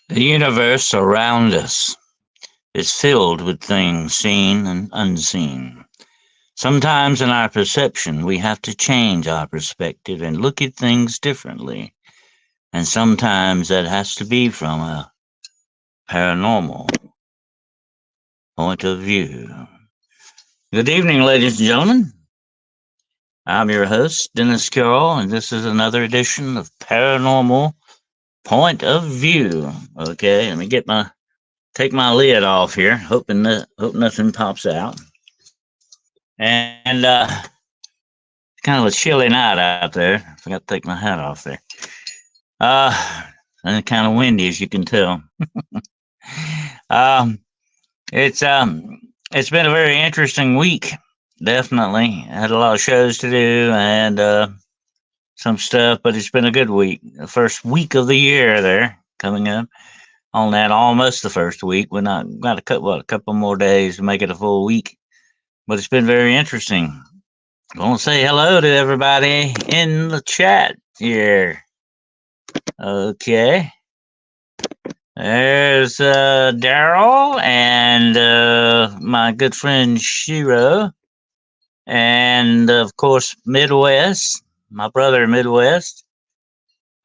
The universe around us is filled with things seen and unseen. Sometimes in our perception, we have to change our perspective and look at things differently. And sometimes that has to be from a paranormal point of view. Good evening, ladies and gentlemen. I'm your host, Dennis Carroll, and this is another edition of Paranormal Point of View. Okay, let me take my lid off here, hope nothing pops out. And it's kind of a chilly night out there. I forgot to take my hat off there. And kind of windy, as you can tell. um, it's been a very interesting week. Definitely, I had a lot of shows to do and some stuff, but it's been a good week. The first week of the year there coming up. On that, almost the first week. We're not got a couple more days to make it a full week, but it's been very interesting. I want to say hello to everybody in the chat here. Okay. There's Daryl and my good friend Shiro. And of course, Midwest, my brother Midwest.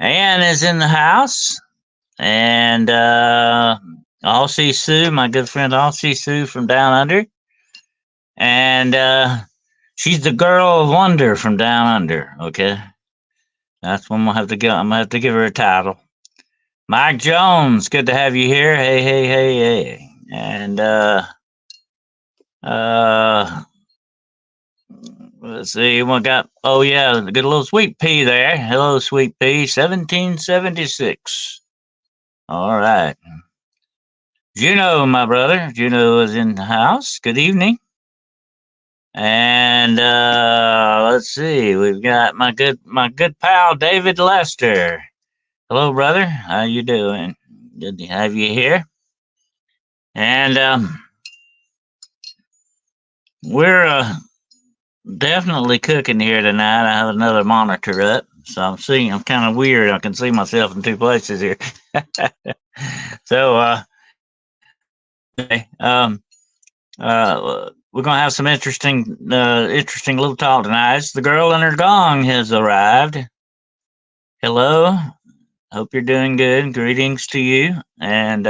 Ann is in the house. And Aussie Sue, my good friend Aussie Sue from Down Under. And she's the girl of wonder from Down Under, okay? That's what I'm gonna have to give her a title. Mike Jones, good to have you here. Hey, hey, hey, hey. And let's see, we got the good little Sweet Pea there. Hello, Sweet Pea, 1776. All right. Juno, my brother. Juno is in the house. Good evening. And let's see, we've got my good pal David Lester. Hello, brother. How you doing? Good to have you here. And we're definitely cooking here tonight. I have another monitor up, so I'm kind of weird. I can see myself in two places here. So we're gonna have some interesting little talk tonight. The girl and her gong has arrived. Hello, hope you're doing good. Greetings to you. And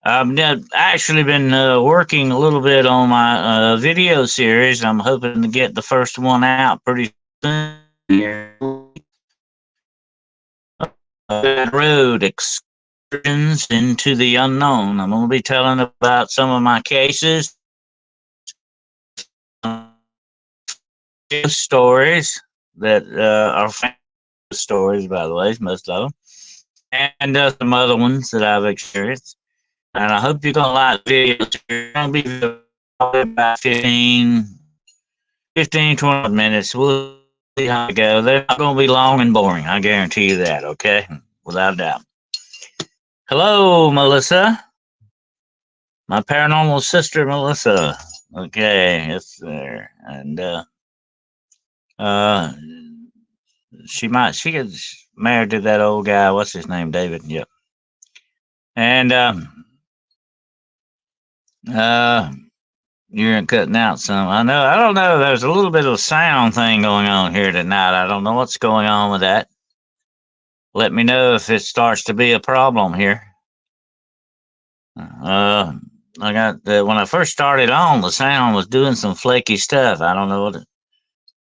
I've actually been working a little bit on my video series. I'm hoping to get the first one out pretty soon here. Road excursions into the unknown. I'm going to be telling about some of my cases, stories that are famous stories, by the way, most of them, and some other ones that I've experienced. And I hope you're going to like videos. It's going to be about 15, 20 minutes. We'll see how it goes. They're not going to be long and boring. I guarantee you that, okay? Without a doubt. Hello, Melissa. My paranormal sister, Melissa. Okay, it's there. And she gets married to that old guy. What's his name? David. Yep. And you're cutting out some. I don't know. There's a little bit of a sound thing going on here tonight. I don't know what's going on with that. Let me know if it starts to be a problem here. I got when I first started on, the sound was doing some flaky stuff. I don't know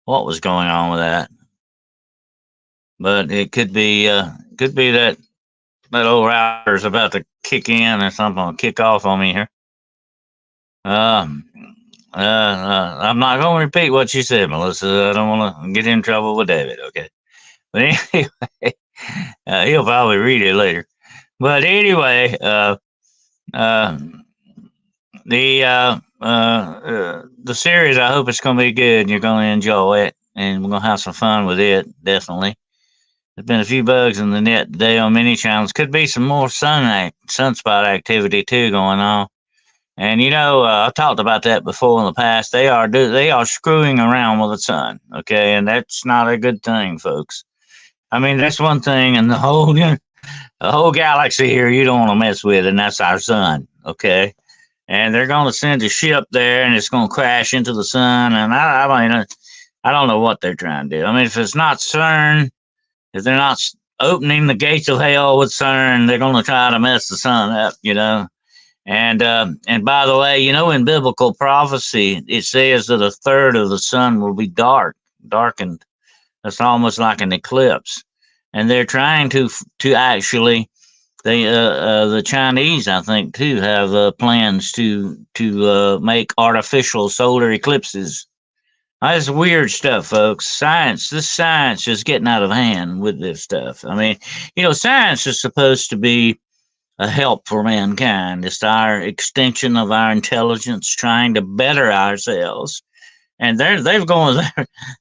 what was going on with that, but it could be that old router's about to kick in or something, kick off on me here. I'm not going to repeat what you said, Melissa. I don't want to get in trouble with David. Okay, but anyway, he'll probably read it later. But anyway, the series, I hope it's going to be good and you're going to enjoy it, and we're going to have some fun with it. Definitely. There's been a few bugs in the net today on many channels. Could be some more sunspot activity too going on. And I talked about that before in the past. They are screwing around with the sun, okay, and that's not a good thing, folks. I mean, that's one thing, and the whole a whole galaxy here you don't want to mess with, and that's our sun. Okay, and they're going to send a ship there, and it's going to crash into the sun. And I mean, I don't know what they're trying to do. I mean, if it's not CERN, if they're not opening the gates of hell with CERN, they're going to try to mess the sun up, you know. And by the way, you know, in biblical prophecy, it says that a third of the sun will be darkened. That's almost like an eclipse, and they're trying to actually the Chinese, I think, too, have plans to make artificial solar eclipses. That's weird stuff, folks. This science is getting out of hand with this stuff. I mean, you know, science is supposed to be a help for mankind. It's our extension of our intelligence, trying to better ourselves. And they've gone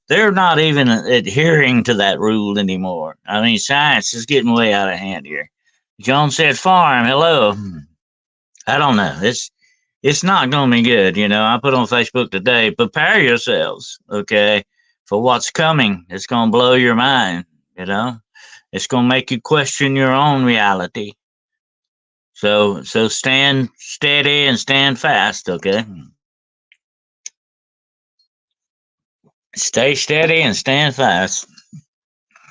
they're not even adhering to that rule anymore. I mean, science is getting way out of hand here. John said, "Farm, hello." I don't know. It's not going to be good. You know, I put on Facebook today. Prepare yourselves, okay, for what's coming. It's going to blow your mind. You know, it's going to make you question your own reality. So stand steady and stand fast, okay? Stay steady and stand fast.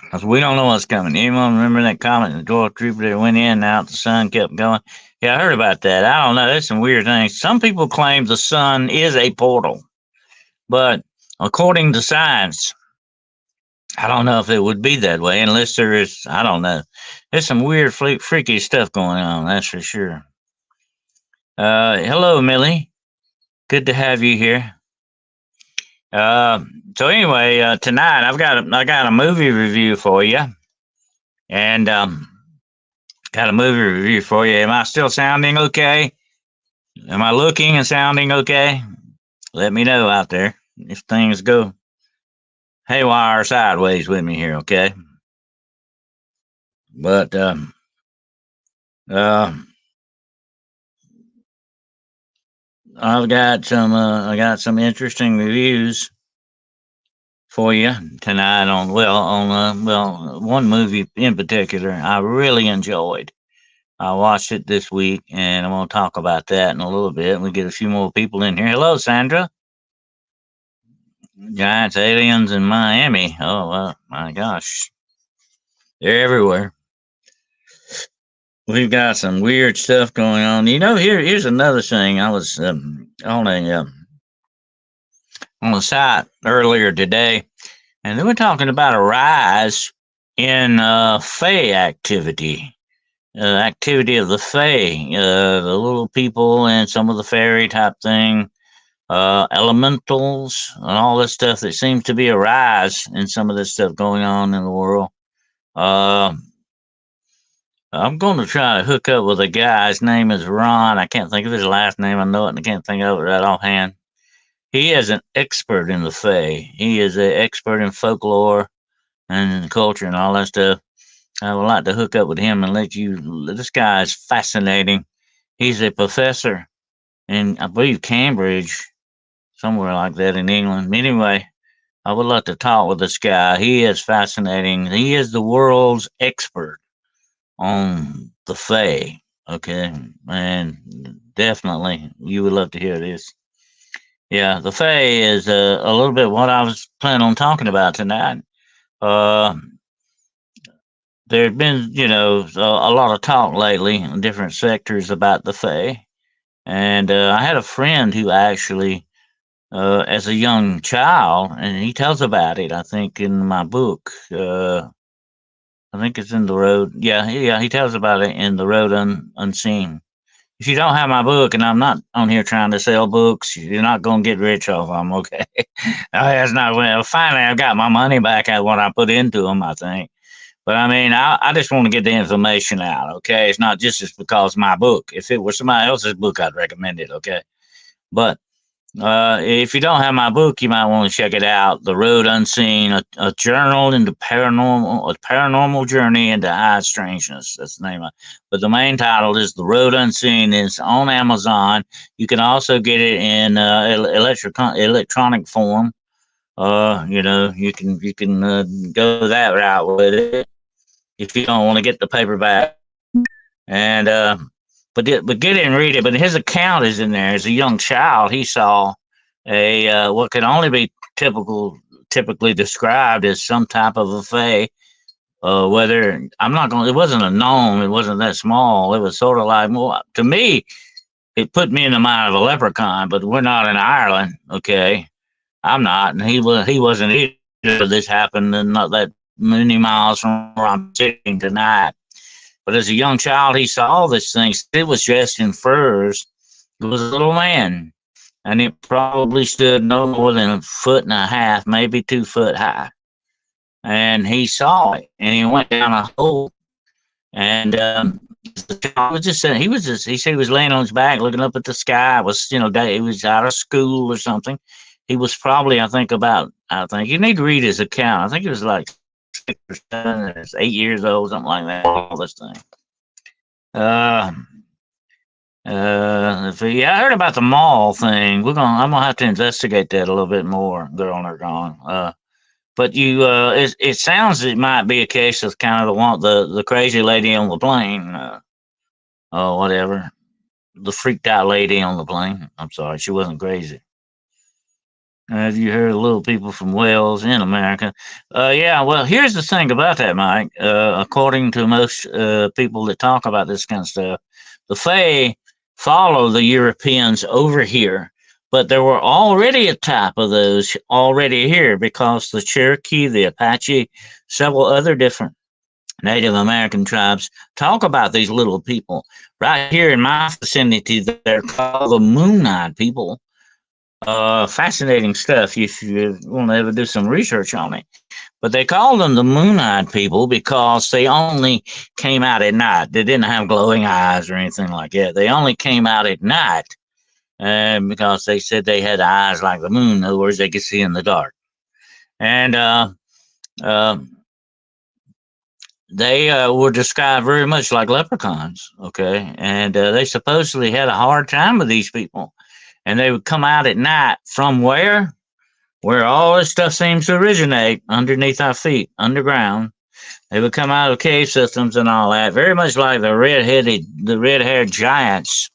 Because we don't know what's coming. Anyone remember that comment? The Doyle Trooper that went in and out, the sun kept going. Yeah, I heard about that. I don't know. There's some weird things. Some people claim the sun is a portal. But according to science, I don't know if it would be that way unless there is, I don't know. There's some weird, freaky stuff going on, that's for sure. Hello, Millie. Good to have you here. So anyway, tonight I got a movie review for you, and got a movie review for you. Am I still sounding okay? Am I looking and sounding okay? Let me know out there if things go haywire sideways with me here, okay? But uh, I got some interesting reviews for you tonight on one movie in particular I really enjoyed. I watched it this week, and I'm going to talk about that in a little bit. We get a few more people in here. Hello, Sandra. Giants, aliens in Miami. Oh, well, my gosh. They're everywhere. We've got some weird stuff going on. You know, here's another thing. I was on a site earlier today, and they were talking about a rise in Fae activity. Activity of the Fae, the little people and some of the fairy type thing, elementals, and all this stuff. There seems to be a rise in some of this stuff going on in the world. Uh, I'm going to try to hook up with a guy. His name is Ron. I can't think of his last name. I know it, and I can't think of it right offhand. He is an expert in the Fae. He is an expert in folklore and culture and all that stuff. I would like to hook up with him and let you. This guy is fascinating. He's a professor in, I believe, Cambridge, somewhere like that in England. Anyway, I would love to talk with this guy. He is fascinating. He is the world's expert on the Fae. Okay, and definitely you would love to hear this. Yeah, the Fae is a little bit what I was planning on talking about tonight. Uh, There's been, you know, a lot of talk lately in different sectors about the Fae. And I had a friend who actually, as a young child, and he tells about it, I think, in my book. I think it's in The Road. Yeah, he tells about it in The Road Unseen. If you don't have my book, and I'm not on here trying to sell books, you're not going to get rich off them, okay? That's not, well, finally, I got my money back at what I put into them, I think. But I mean, I just want to get the information out, okay? It's not just because my book. If it were somebody else's book, I'd recommend it, okay? But if you don't have my book, you might want to check it out. The Road Unseen, a journal into paranormal, a paranormal journey into high strangeness. That's the name of it. But the main title is The Road Unseen. It's on Amazon. You can also get it in electronic form. You know, you can go that route with it if you don't want to get the paperback. And but get it and read it. But his account is in there. As a young child, he saw a what could only be typically described as some type of a fae. Whether I'm not going, it wasn't a gnome. It wasn't that small. It was sort of like, well, to me, it put me in the mind of a leprechaun. But we're not in Ireland, okay? I'm not, and he wasn't either. This happened and not that many miles from where I'm sitting tonight. But as a young child, he saw this thing. It was dressed in furs. It was a little man, and it probably stood no more than a foot and a half, maybe 2 foot high. And he saw it, and he went down a hole. And he said he was laying on his back, looking up at the sky. It was he was out of school or something. He was probably, I think you need to read his account. I think he was like 6 or 7, 8 years old, something like that. All this thing. Uh, yeah, I heard about the mall thing. I'm gonna have to investigate that a little bit more. Girl, and they're gone. But it sounds it might be a case of kind of the crazy lady on the plane, or whatever, the freaked out lady on the plane. I'm sorry, she wasn't crazy. Have you heard of little people from Wales in America? Yeah, well, here's the thing about that, Mike. According to most people that talk about this kind of stuff, the Fae follow the Europeans over here, but there were already a type of those already here because the Cherokee, the Apache, several other different Native American tribes talk about these little people. Right here in my vicinity, they're called the Moon-Eyed people. Fascinating stuff if you want to ever do some research on it. But they called them the Moon-Eyed people because they only came out at night. They didn't have glowing eyes or anything like that. They only came out at night because they said they had eyes like the moon. In other words, they could see in the dark. And they were described very much like leprechauns, okay? And they supposedly had a hard time with these people. And they would come out at night from where? Where all this stuff seems to originate, underneath our feet, underground. They would come out of cave systems and all that, very much like the red-haired giants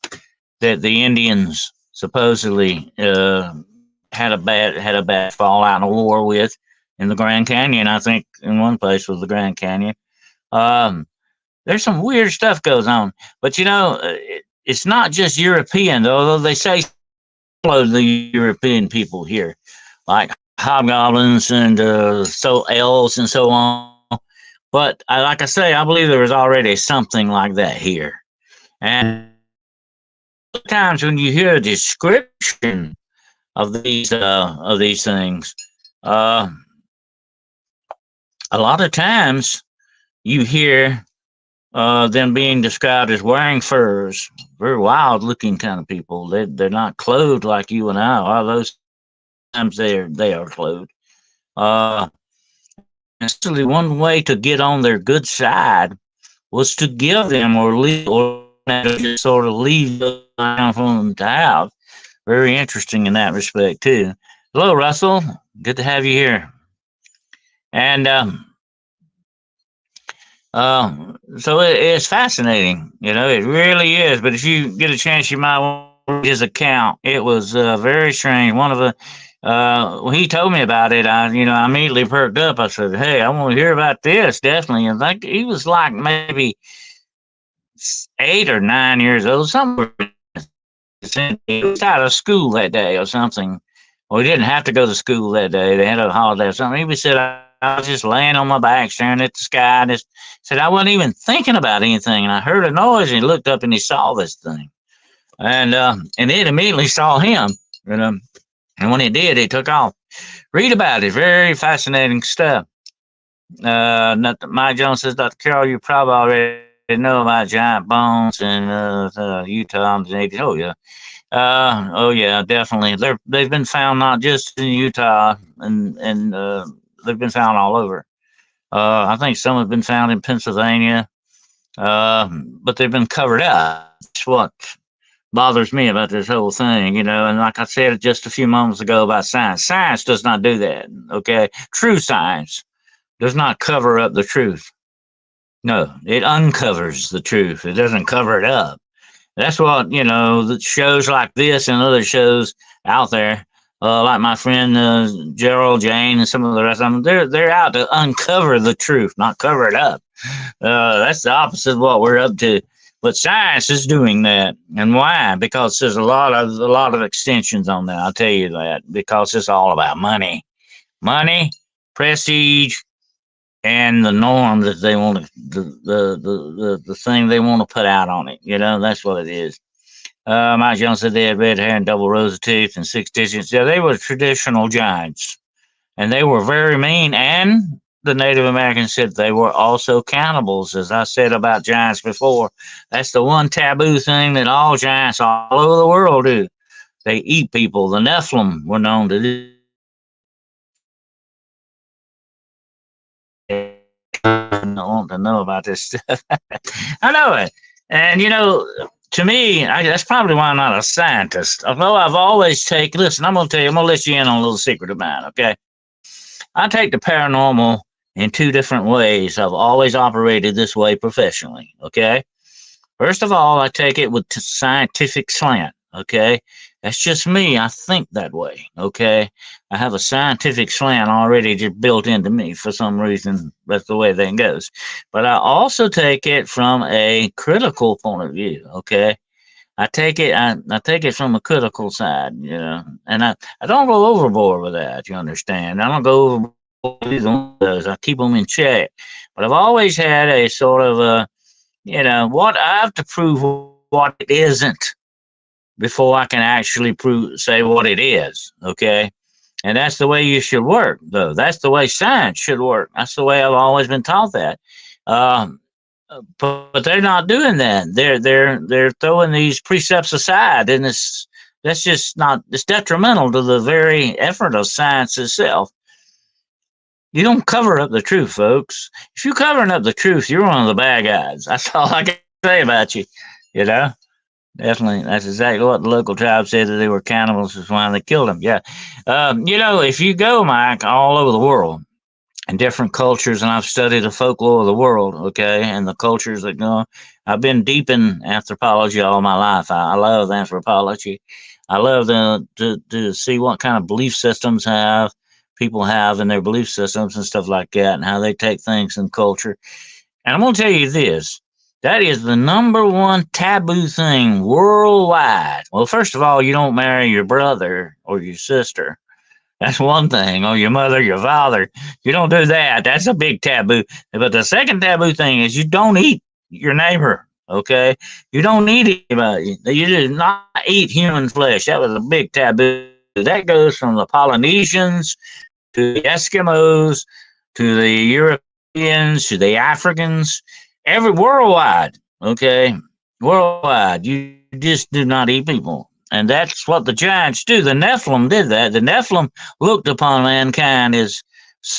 that the Indians supposedly had a bad fallout in a war with in the Grand Canyon. I think in one place was the Grand Canyon. There's some weird stuff goes on, but it's not just European, although they say the European people here, like hobgoblins and so elves and so on. But like I say, I believe there was already something like that here. And sometimes when you hear a description of these things, a lot of times you hear them being described as wearing furs, very wild looking kind of people. They're not clothed like you and I are. Those times they are clothed. Actually, one way to get on their good side was to give them or just sort of leave down for them to have. Very interesting in that respect too. Hello, Russell. Good to have you here. And so it's fascinating, it really is. But if you get a chance, you might want to read his account. It was very strange. One of the when he told me about it, I immediately perked up. I said, "Hey, I want to hear about this, definitely." And like he was like maybe 8 or 9 years old, somewhere. He was out of school that day or something. Well, he didn't have to go to school that day. They had a holiday or something. He said, I was just laying on my back, staring at the sky. And just said I wasn't even thinking about anything. And I heard a noise, and he looked up and he saw this thing. And it immediately saw him. And when it did, he took off. Read about it. Very fascinating stuff. Mike Jones says, Dr. Carroll, you probably already know about giant bones in Utah in the 80s. Oh yeah, definitely. They've been found not just in Utah, and they've been found all over. I think some have been found in Pennsylvania, but they've been covered up. That's what bothers me about this whole thing, And like I said just a few moments ago about science, science does not do that. Okay, true science does not cover up the truth. No, it uncovers the truth. It doesn't cover it up. That's what, the shows like this and other shows out there, like my friend Gerald Jane and some of the rest of them, they're out to uncover the truth, not cover it up. That's the opposite of what we're up to. But science is doing that, and why? Because there's a lot of extensions on that. I'll tell you that because it's all about money, money, prestige, and the norm that they want to the thing they want to put out on it. That's what it is. Mike Jones said they had red hair and double rows of teeth and six digits. Yeah, they were traditional giants, and they were very mean. And the Native Americans said they were also cannibals, as I said about giants before. That's the one taboo thing that all giants all over the world do. They eat people. The Nephilim were known to do. I want to know about this stuff. I know it. And, to me, that's probably why I'm not a scientist. Although I've always taken, listen, I'm going to tell you, I'm going to let you in on a little secret of mine, okay? I take the paranormal in two different ways. I've always operated this way professionally, okay? First of all, I take it with scientific slant, okay? That's just me. I think that way, okay? I have a scientific slant already just built into me for some reason. That's the way that goes. But I also take it from a critical point of view, okay? I take it from a critical side, and I don't go overboard with that. You understand? I don't go overboard with either one of those. I keep them in check. But I've always had a sort of a, what I have to prove what it isn't before I can actually say what it is. Okay, and that's the way you should work, though. That's the way science should work. That's the way I've always been taught that. Um, but they're not doing that. They're throwing these precepts aside, and that's just not. It's detrimental to the very effort of science itself. You don't cover up the truth, folks. If you're covering up the truth, you're one of the bad guys. That's all I can say about you. You know, definitely. That's exactly what the local tribe said, that they were cannibals. Is why they killed them. Yeah. If you go, Mike, all over the world, and different cultures, and I've studied the folklore of the world, okay, and the cultures that go. I've been deep in anthropology all my life. I love anthropology. I love to see what kind of belief systems people have in their belief systems and stuff like that, and how they take things in culture. And I'm going to tell you this. That is the number one taboo thing worldwide. Well, first of all, you don't marry your brother or your sister. That's one thing. Or your mother, your father. You don't do that. That's a big taboo. But the second taboo thing is you don't eat your neighbor. Okay? You don't eat anybody. You do not eat human flesh. That was a big taboo. That goes from the Polynesians to the Eskimos to the Europeans to the Africans. Worldwide. Okay? Worldwide. You just do not eat people. And that's what the giants do. The Nephilim did that. The Nephilim looked upon mankind as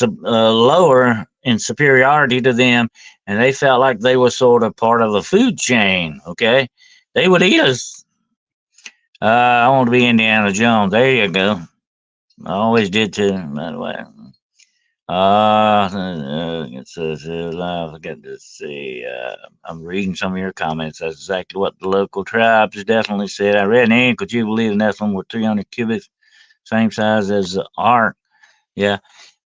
lower in superiority to them, and they felt like they were sort of part of the food chain. Okay, they would eat us. I want to be Indiana Jones. There you go. I always did too, by the way. I got to see. I'm reading some of your comments. That's exactly what the local tribes definitely said. I read in ink. Could you believe the Nephilim were 300 cubits, same size as the Ark? Yeah.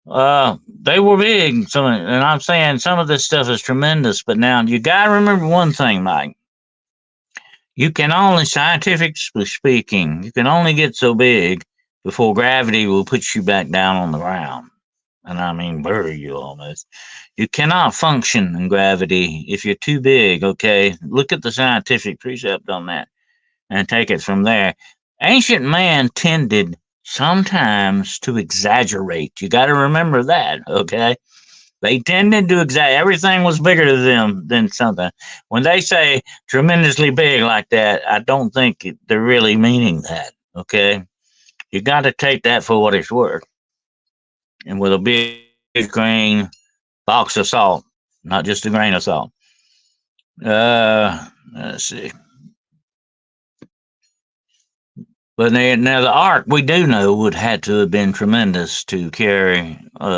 They were big. And I'm saying some of this stuff is tremendous. But now you got to remember one thing, Mike. You can only, scientifically speaking, you can only get so big before gravity will put you back down on the ground. And I mean bury you almost. You cannot function in gravity if you're too big, okay? Look at the scientific precept on that and take it from there. Ancient man tended sometimes to exaggerate. You got to remember that, okay? They tended to exaggerate. Everything was bigger to them than something. When they say tremendously big like that, I don't think they're really meaning that, okay? You got to take that for what it's worth. And with a big grain box of salt, not just a grain of salt. Let's see. But now the ark, we do know, would had to have been tremendous to carry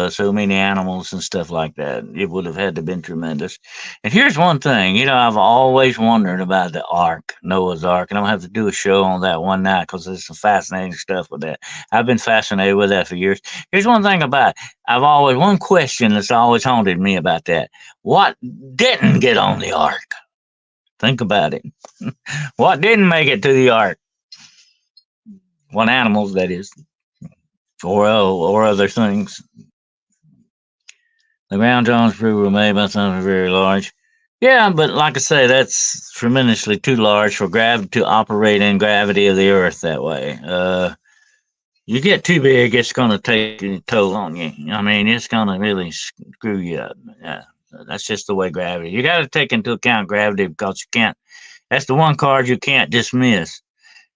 so many animals and stuff like that. It would have had to have been tremendous. And here's one thing, I've always wondered about the ark, Noah's ark, and I'm gonna have to do a show on that one night because there's some fascinating stuff with that. I've been fascinated with that for years. Here's one thing about it. One question that's always haunted me about that. What didn't get on the ark? Think about it. What didn't make it to the ark? What animals, that is, or other things. The ground drones prove were made by something very large. Yeah, but like I say, that's tremendously too large for gravity to operate in gravity of the Earth that way. You get too big, it's going to take a toll on you. I mean, it's going to really screw you up. Yeah, that's just the way gravity. You got to take into account gravity because you can't. That's the one card you can't dismiss.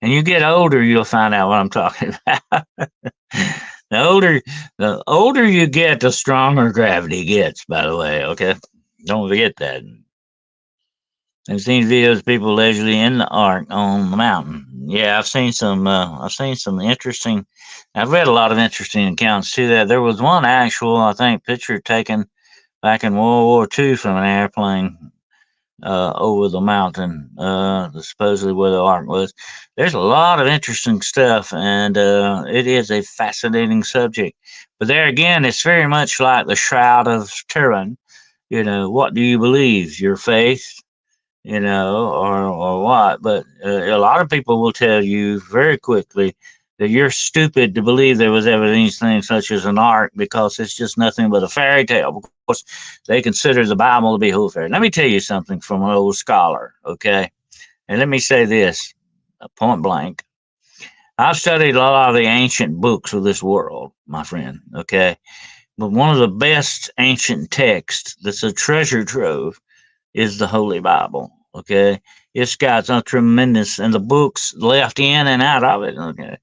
And you get older, you'll find out what I'm talking about. The older you get, the stronger gravity gets. By the way, okay, don't forget that. I've seen videos of people leisurely in the ark on the mountain. Yeah, I've seen some. I've seen some interesting. I've read a lot of interesting accounts too. That there was one actual, I think, picture taken back in World War II from an airplane over the mountain, supposedly where the ark was. There's a lot of interesting stuff, and it is a fascinating subject. But there again, it's very much like the Shroud of Turin. What do you believe? Your faith, or what? But a lot of people will tell you very quickly that you're stupid to believe there was ever anything such as an ark because it's just nothing but a fairy tale. Of course, they consider the Bible to be whole fairy. Let me tell you something from an old scholar, okay? And let me say this, point blank. I've studied a lot of the ancient books of this world, my friend, okay? But one of the best ancient texts that's a treasure trove is the Holy Bible, okay? It's got a tremendous, and the books left in and out of it, okay,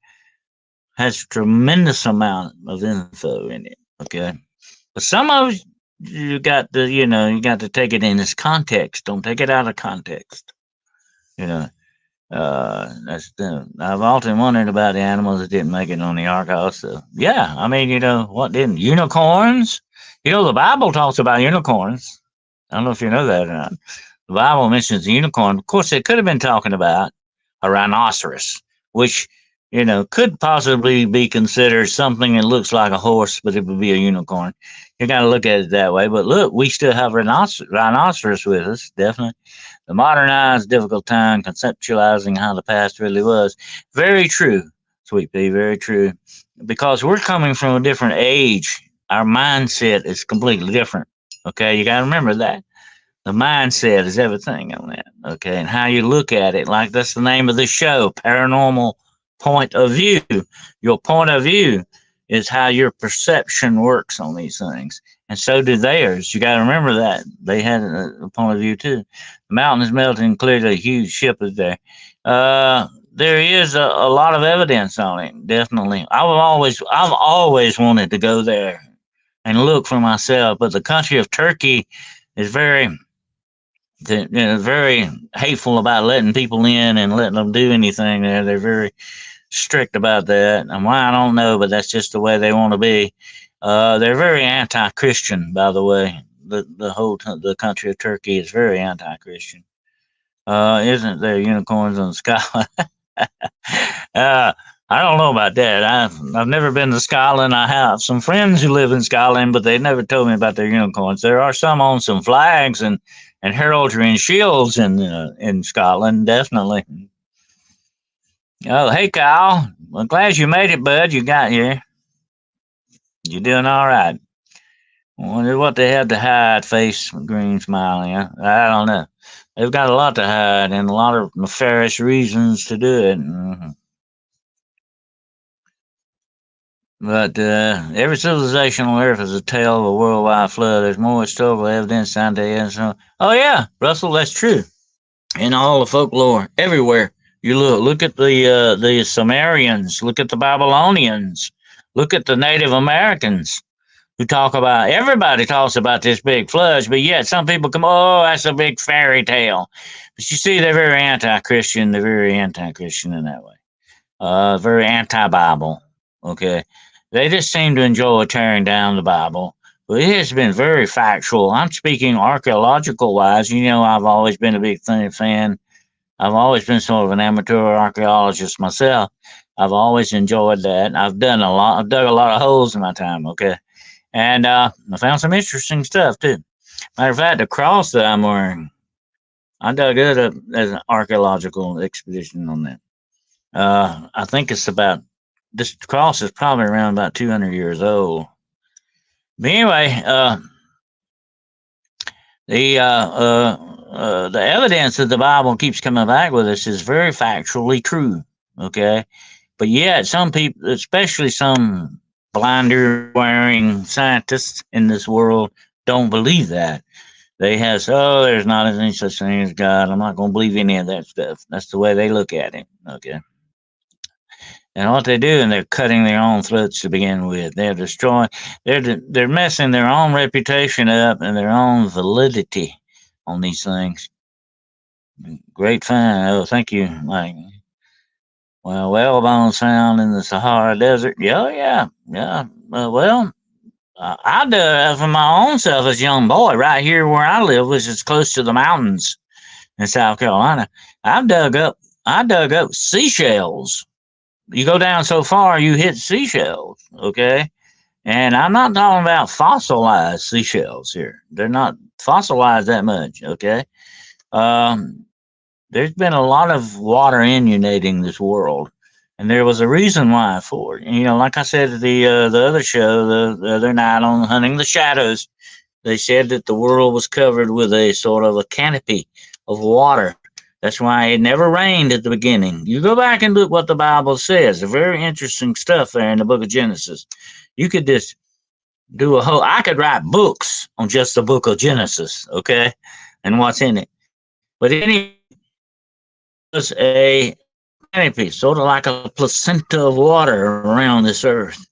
has a tremendous amount of info in it, okay? But some of it, you got to take it in its context. Don't take it out of context. You know, I've often wondered about the animals that didn't make it on the ark. Also, yeah, I mean, what didn't? Unicorns. The Bible talks about unicorns. I don't know if you know that or not. The Bible mentions the unicorn. Of course, it could have been talking about a rhinoceros, which could possibly be considered something that looks like a horse, but it would be a unicorn. You got to look at it that way. But look, we still have rhinoceros with us, definitely. The modernized, difficult time conceptualizing how the past really was. Very true, Sweet Pea, very true. Because we're coming from a different age. Our mindset is completely different. Okay, you got to remember that. The mindset is everything on that. Okay, and how you look at it. Like that's the name of the show, Paranormal Point of View. Your point of view is how your perception works on these things. And so do theirs. You got to remember that. They had a point of view too. The mountain is melting. Clearly, a huge ship is there. There is a lot of evidence on it. Definitely. I've always wanted to go there and look for myself. But the country of Turkey is very hateful about letting people in and letting them do anything there. They're very strict about that, and why I don't know, but that's just the way they want to be. They're very anti-Christian, by the way. The country of Turkey is very anti-Christian. Isn't there unicorns in the sky? I don't know about that. I've never been to Scotland. I have some friends who live in Scotland, but they never told me about their unicorns. There are some on some flags and heraldry and shields in Scotland, definitely. Oh, hey, Kyle. Well, glad you made it, bud. You got here. You're doing all right. I wonder what they had to hide, face green smiling. I don't know. They've got a lot to hide and a lot of nefarious reasons to do it. But every civilization on Earth is a tale of a worldwide flood. There's more historical evidence scientific. Oh, yeah, Russell, that's true. In all the folklore, everywhere. You look at the Sumerians, look at the Babylonians, look at the Native Americans who talk about, everybody talks about this big flood, but yet some people come, oh, that's a big fairy tale. But you see, they're very anti-Christian. They're very anti-Christian in that way. very anti-Bible. Okay, they just seem to enjoy tearing down the Bible. But it has been very factual. I'm speaking archaeological wise. You know, I've always been a big fan. I've always been sort of an amateur archaeologist myself. I've always enjoyed that. I've done a lot. I've dug a lot of holes in my time. Okay, and I found some interesting stuff too. Matter of fact, the cross that I'm wearing, I dug it up as an archaeological expedition on that. I think it's about this cross is probably around about 200 years old. But anyway, the evidence that the Bible keeps coming back with us is very factually true. Okay, but yet some people, especially some blinder wearing scientists in this world, don't believe that. They have, oh, there's not any such thing as God. I'm not going to believe any of that stuff. That's the way they look at him. Okay. And what they do, and they're cutting their own throats to begin with. They're destroying, they're messing their own reputation up and their own validity on these things. Great find. Oh, thank you, Mike. Well, whale bones found in the Sahara Desert. Yeah, yeah, yeah. Well, I dug for my own self as a young boy right here where I live, which is close to the mountains in South Carolina. I dug up seashells. You go down so far, you hit seashells. Okay, and I'm not talking about fossilized seashells here. They're not fossilized that much. Okay, um, there's been a lot of water inundating this world, and there was a reason why for it. You know, like I said at the other show the other night on Hunting the Shadows, they said that the world was covered with a sort of a canopy of water. That's why it never rained at the beginning. You go back and look what the Bible says. Very interesting stuff there in the book of Genesis. You could just do a whole, I could write books on just the book of Genesis, okay, and what's in it. But anyway, it was a canopy, sort of like a placenta of water around this earth.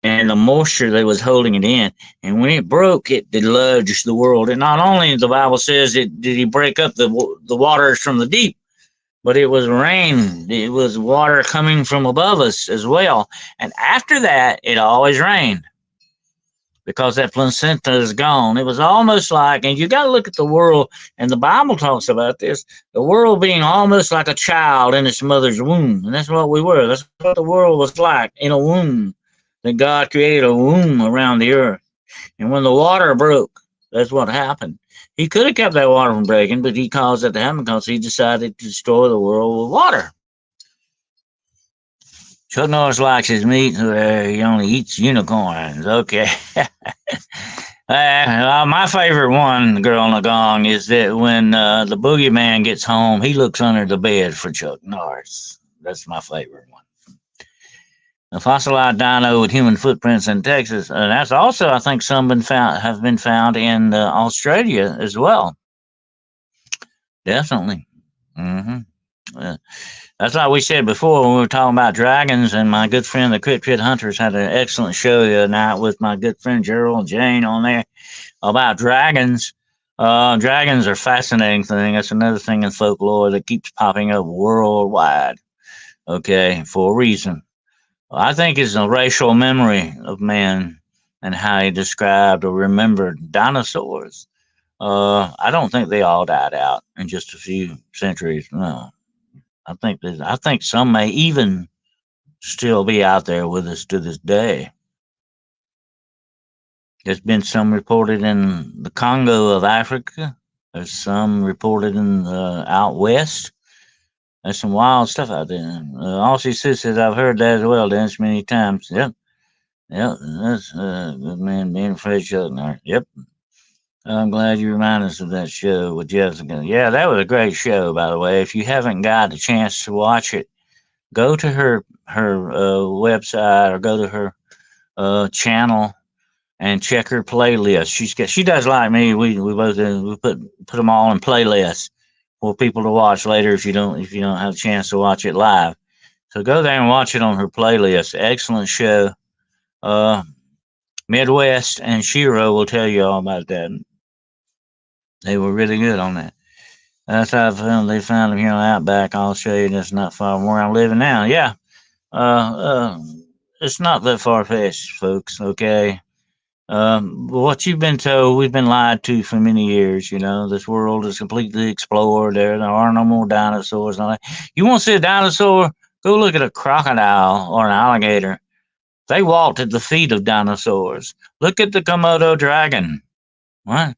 And the moisture that was holding it in. And when it broke, it deluged the world. And not only the Bible says it did he break up the waters from the deep, but it was rain. It was water coming from above us as well. And after that, it always rained because that placenta is gone. It was almost like, and you got to look at the world, and the Bible talks about this, the world being almost like a child in its mother's womb. And that's what we were. That's what the world was like, in a womb. That God created a womb around the earth. And when the water broke, that's what happened. He could have kept that water from breaking, but he caused it to happen because he decided to destroy the world with water. Chuck Norris likes his meat, he only eats unicorns. Okay. My favorite one, Girl on the Gong, is that when the boogeyman gets home, he looks under the bed for Chuck Norris. That's my favorite one. A fossilized dino with human footprints in Texas. And that's also, I think, some have been found in Australia as well. Definitely. That's like we said before when we were talking about dragons, and my good friend the Cryptid Hunters had an excellent show the other night with my good friend Gerald and Jane on there about dragons. Dragons are a fascinating thing. That's another thing in folklore that keeps popping up worldwide. Okay, for a reason. I think it's a racial memory of man and how he described or remembered dinosaurs. I don't think they all died out in just a few centuries. No, I think some may even still be out there with us to this day. There's been some reported in the Congo of Africa. There's some reported in the out west. There's some wild stuff out there. Aussie Sisters, I've heard that as well, Dennis, many times. Yep. Yep. That's good man being Fred Schuckner. Yep. I'm glad you reminded us of that show with Jessica. Yeah, that was a great show, by the way. If you haven't got a chance to watch it, go to her website or go to her channel and check her playlist. She does like me. We both we put them all in playlists for people to watch later if you don't have a chance to watch it live. So go there and watch it on her playlist. Excellent show. Midwest and Shiro will tell you all about that. They were really good on that. That's how they found them here on Outback. I'll show you. That's not far from where I'm living now. Yeah. Uh, uh, it's not that far fetched, folks. Okay. What you've been told, we've been lied to for many years. You know, this world is completely explored. There are no more dinosaurs. And all that. You want to see a dinosaur? Go look at a crocodile or an alligator. They walked at the feet of dinosaurs. Look at the Komodo dragon. What?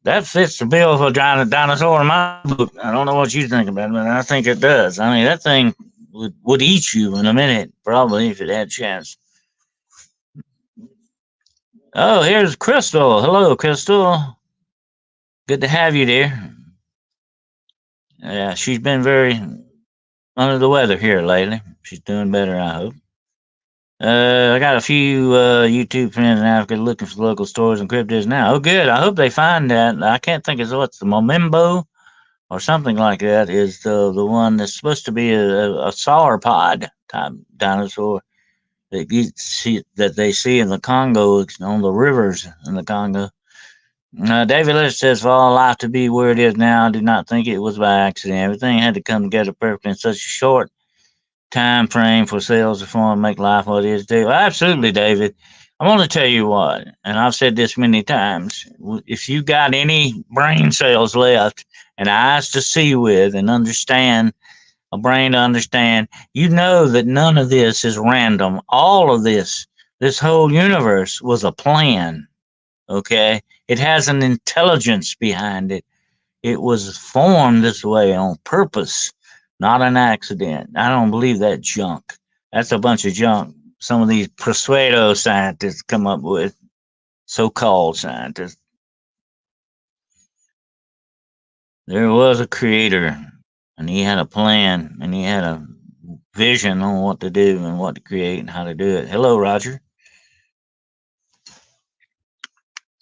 That fits the bill for a giant dinosaur in my book. I don't know what you think about it, but I think it does. I mean, that thing would eat you in a minute, probably, if it had a chance. Oh, here's Crystal. Hello, Crystal. Good to have you, dear. Yeah, she's been very under the weather here lately. She's doing better, I hope. I got a few YouTube friends in Africa looking for local stores and cryptids now. Oh, good. I hope they find that. I can't think of what's the Momembo or something like that is the one that's supposed to be a sauropod type dinosaur that they see in the Congo on the rivers in the Congo. David List says, for all life to be where it is now, I do not think it was by accident. Everything had to come together perfectly in such a short time frame for cells to form and make life what it is today. Well, absolutely, David. I want to tell you what, and I've said this many times, if you got any brain cells left and eyes to see with and understand, a brain to understand, you know that none of this is random. All of this whole universe was a plan, okay? It has an intelligence behind it. It was formed this way on purpose, not an accident. I don't believe that junk. That's a bunch of junk some of these pseudo scientists come up with, so called scientists. There was a creator, and he had a plan, and he had a vision on what to do and what to create and how to do it. Hello, Roger.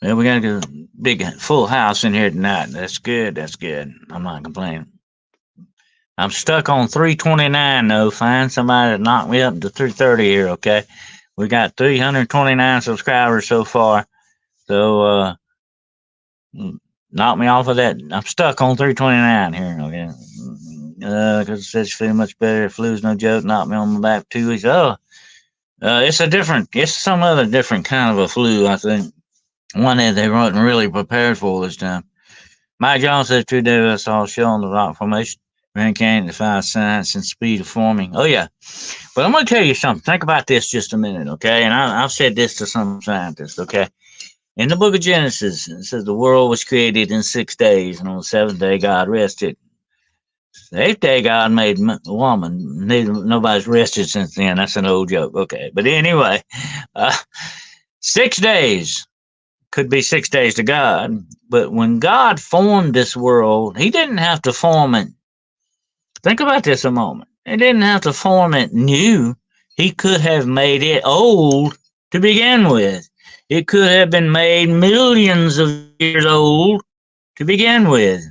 Yeah, we got a big full house in here tonight. That's good. That's good. I'm not complaining. I'm stuck on 329 though. Find somebody to knock me up to 330 here, okay? We got 329 subscribers so far. So knock me off of that. I'm stuck on 329 here, okay? Because it says you feel much better. Flu's no joke. Knock me on the back for 2 weeks. Oh, it's some other different kind of a flu, I think. One that they wasn't really prepared for this time. Mike Jones says 2 days I saw a show on the rock formation. Grand Canyon defies science and speed of forming. Oh, yeah. But I'm going to tell you something. Think about this just a minute, okay? And I've said this to some scientists, okay? In the book of Genesis, it says the world was created in 6 days, and on the seventh day, God rested. The eighth day, God made a woman. Nobody's rested since then. That's an old joke, okay? But anyway, 6 days could be 6 days to God. But when God formed this world, He didn't have to form it. Think about this a moment. He didn't have to form it new. He could have made it old to begin with. It could have been made millions of years old to begin with.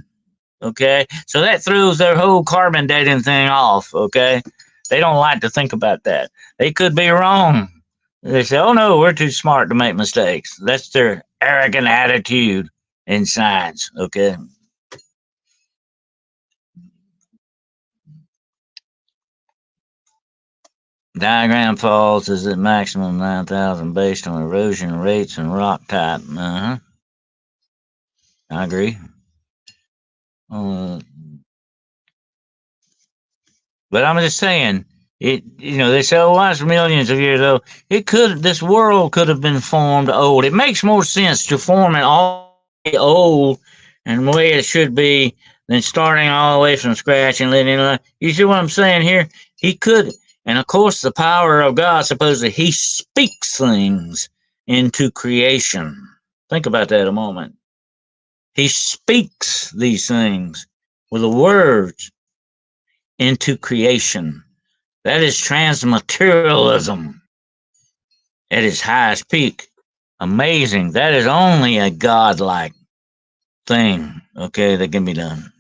Okay? So that throws their whole carbon dating thing off. Okay? They don't like to think about that. They could be wrong. They say, oh no, we're too smart to make mistakes. That's their arrogant attitude in science. Okay? Diagram falls is at maximum 9,000 based on erosion rates and rock type. I agree. Uh, but I'm just saying, it. You know, they say, "Oh, that's millions of years old." This world could have been formed old. It makes more sense to form it all old and the way it should be than starting all the way from scratch and letting it. You see what I'm saying here? He could, and of course, the power of God. Supposedly, He speaks things into creation. Think about that a moment. He speaks these things with the words into creation. That is transmaterialism at its highest peak. Amazing. That is only a godlike thing, okay, that can be done.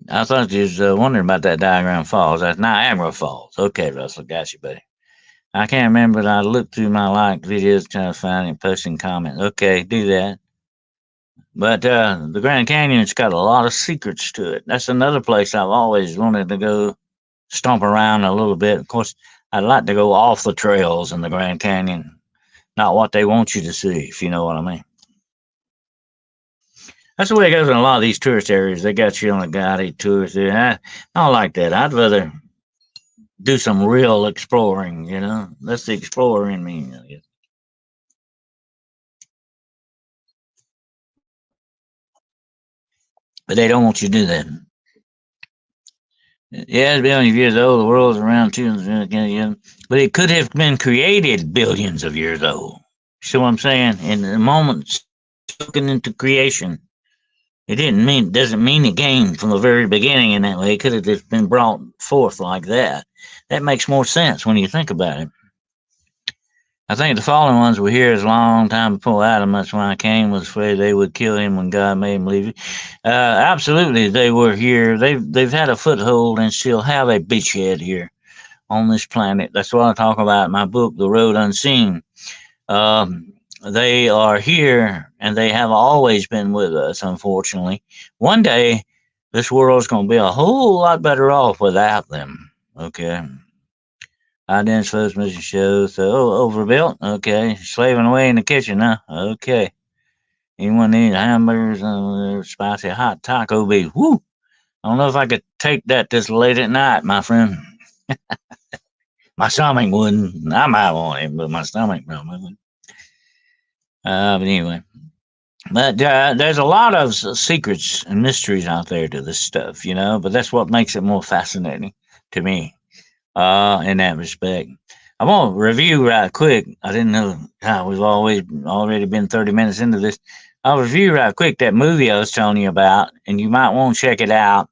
I thought you was wondering about that Diagram Falls. That's Niagara Falls. Okay, Russell, got you, buddy. I can't remember, but I looked through my liked videos trying to find it, posting comments. Okay, do that. But the Grand Canyon's got a lot of secrets to it. That's another place I've always wanted to go stomp around a little bit. Of course, I'd like to go off the trails in the Grand Canyon, not what they want you to see, if you know what I mean. That's the way it goes in a lot of these tourist areas. They got you on a guided tour. I don't like that. I'd rather do some real exploring, you know. That's the explorer in me, I guess. But they don't want you to do that. Yeah, it's billions of years old. The world's around 200 years, but it could have been created billions of years old. See what I'm saying? In the moment spoken into creation, it doesn't mean it came from the very beginning in that way. It could have just been brought forth like that. That makes more sense when you think about it. I think the fallen ones were here as long time before Adam. That's why Cain was afraid they would kill him when God made him leave. Absolutely, they were here. They've had a foothold and still have a beachhead here on this planet. That's what I talk about in my book, The Road Unseen. They are here and they have always been with us, unfortunately. One day, this world's going to be a whole lot better off without them. Okay. Identifies mission shows. Overbuilt. Okay. Slaving away in the kitchen, huh? Okay. Anyone need hamburgers, spicy hot taco beef? Woo! I don't know if I could take that this late at night, my friend. My stomach wouldn't. I might want it, but my stomach probably wouldn't. But anyway. But there's a lot of secrets and mysteries out there to this stuff, you know, but that's what makes it more fascinating to me in that respect. I want to review right quick. I didn't know how we've already been 30 minutes into this. I'll review right quick that movie I was telling you about, and you might want to check it out.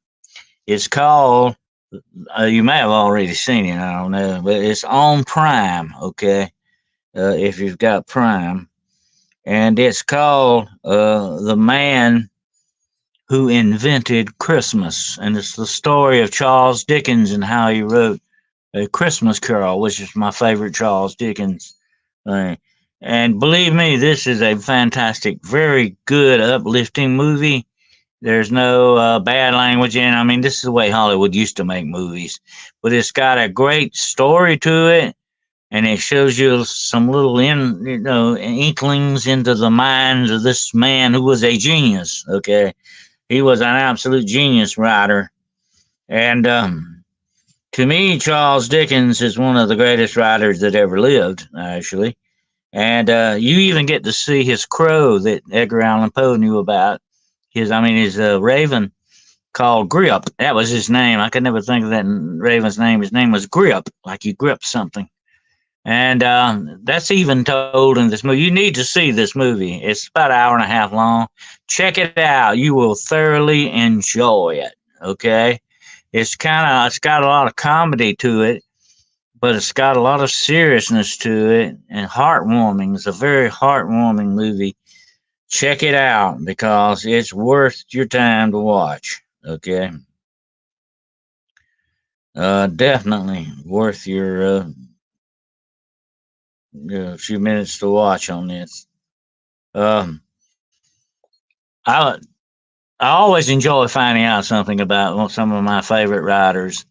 It's called, you may have already seen it, I don't know, but it's on Prime, okay, if you've got Prime. And it's called The Man Who Invented Christmas. And it's the story of Charles Dickens and how he wrote A Christmas Carol, which is my favorite Charles Dickens thing. And believe me, this is a fantastic, very good, uplifting movie. There's no bad language in it. I mean, this is the way Hollywood used to make movies. But it's got a great story to it, and it shows you some little inklings into the minds of this man who was a genius. Okay, he was an absolute genius writer, and to me, Charles Dickens is one of the greatest writers that ever lived, actually. And you even get to see his crow that Edgar Allan Poe knew about. His raven called Grip. That was his name. I could never think of that raven's name. His name was Grip, like you grip something. And that's even told in this movie. You need to see this movie. It's about an hour and a half long. Check it out. You will thoroughly enjoy it. Okay, it's got a lot of comedy to it, but it's got a lot of seriousness to it and heartwarming. It's a very heartwarming movie. Check it out because it's worth your time to watch. Okay, definitely worth your a few minutes to watch on this. Um, I I always enjoy finding out something about some of my favorite writers.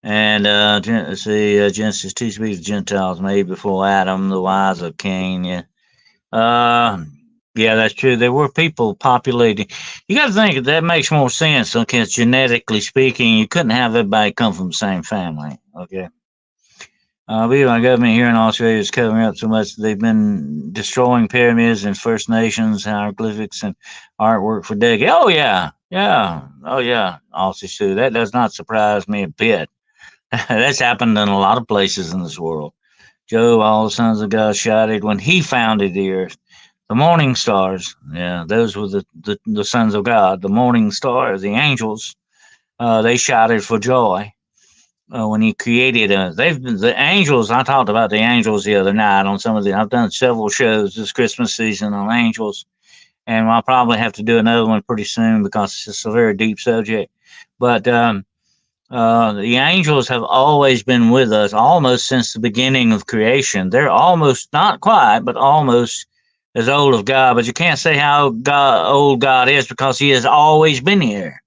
And let's see, Genesis 2 speaks of Gentiles made before Adam, the wives of Cain. Yeah, yeah, that's true. There were people populating. You got to think that makes more sense because genetically speaking, you couldn't have everybody come from the same family. Okay. We my government here in Australia is covering up so much. They've been destroying pyramids and First Nations hieroglyphics and artwork for decades. Oh yeah, yeah, oh yeah. Also, Sue, that does not surprise me a bit. That's happened in a lot of places in this world. Job, all the sons of God shouted when he founded the earth. The morning stars, yeah, those were the sons of God. The morning stars, the angels, they shouted for joy when he created the angels. I talked about the angels the other night on some of the. I've done several shows this Christmas season on angels, and I'll probably have to do another one pretty soon because it's a very deep subject. But the angels have always been with us almost since the beginning of creation. They're almost, not quite, but almost as old as God. But you can't say how old God is because he has always been here.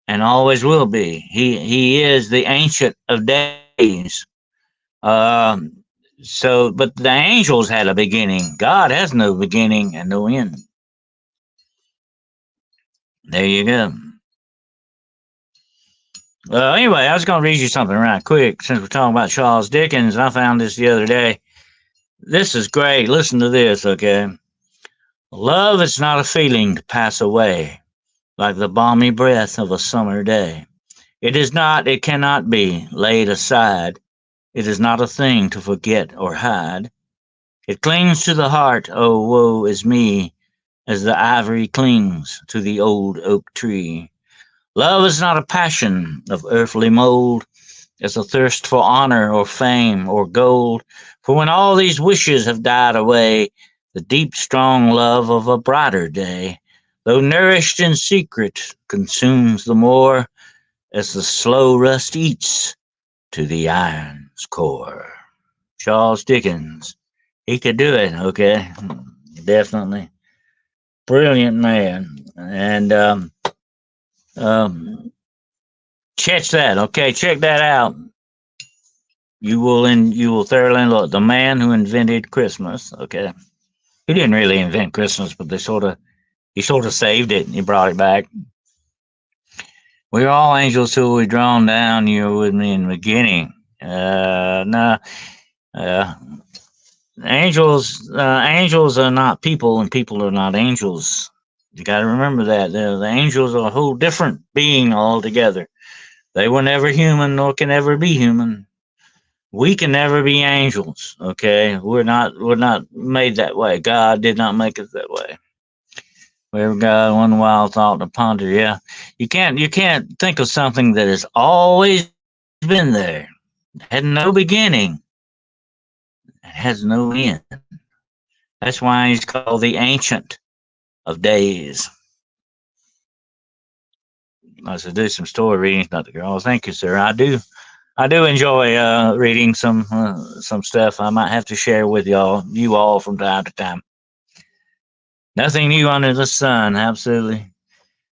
and always will be. He is the ancient of days. Um, but the angels had a beginning. God has no beginning and no end. There you go. Anyway, I was going to read you something right quick since we're talking about Charles Dickens. I found this the other day. This is great. Listen to this, okay? Love is not a feeling to pass away like the balmy breath of a summer day. It is not, it cannot be laid aside. It is not a thing to forget or hide. It clings to the heart, oh woe is me, as the ivory clings to the old oak tree. Love is not a passion of earthly mold, as a thirst for honor or fame or gold. For when all these wishes have died away, the deep, strong love of a brighter day, though nourished in secret, consumes the more as the slow rust eats to the iron's core. Charles Dickens. He could do it, okay? Definitely. Brilliant man. And um, catch that, okay? Check that out. You will thoroughly enjoy the man who invented Christmas. Okay, he didn't really invent Christmas, but he sort of saved it and he brought it back. We're all angels till we're drawn down. You were with me in the beginning. No, uh, angels are not people, and people are not angels. You got to remember that the angels are a whole different being altogether. They were never human, nor can ever be human. We can never be angels, okay? We're not made that way. God did not make us that way. Wherever God one wild thought to ponder, yeah. You can't think of something that has always been there, had no beginning, has no end. That's why he's called the ancient of days. I should do some story readings, not the girls. Thank you, sir. I do enjoy reading some stuff. I might have to share with you all from time to time. Nothing new under the sun, absolutely.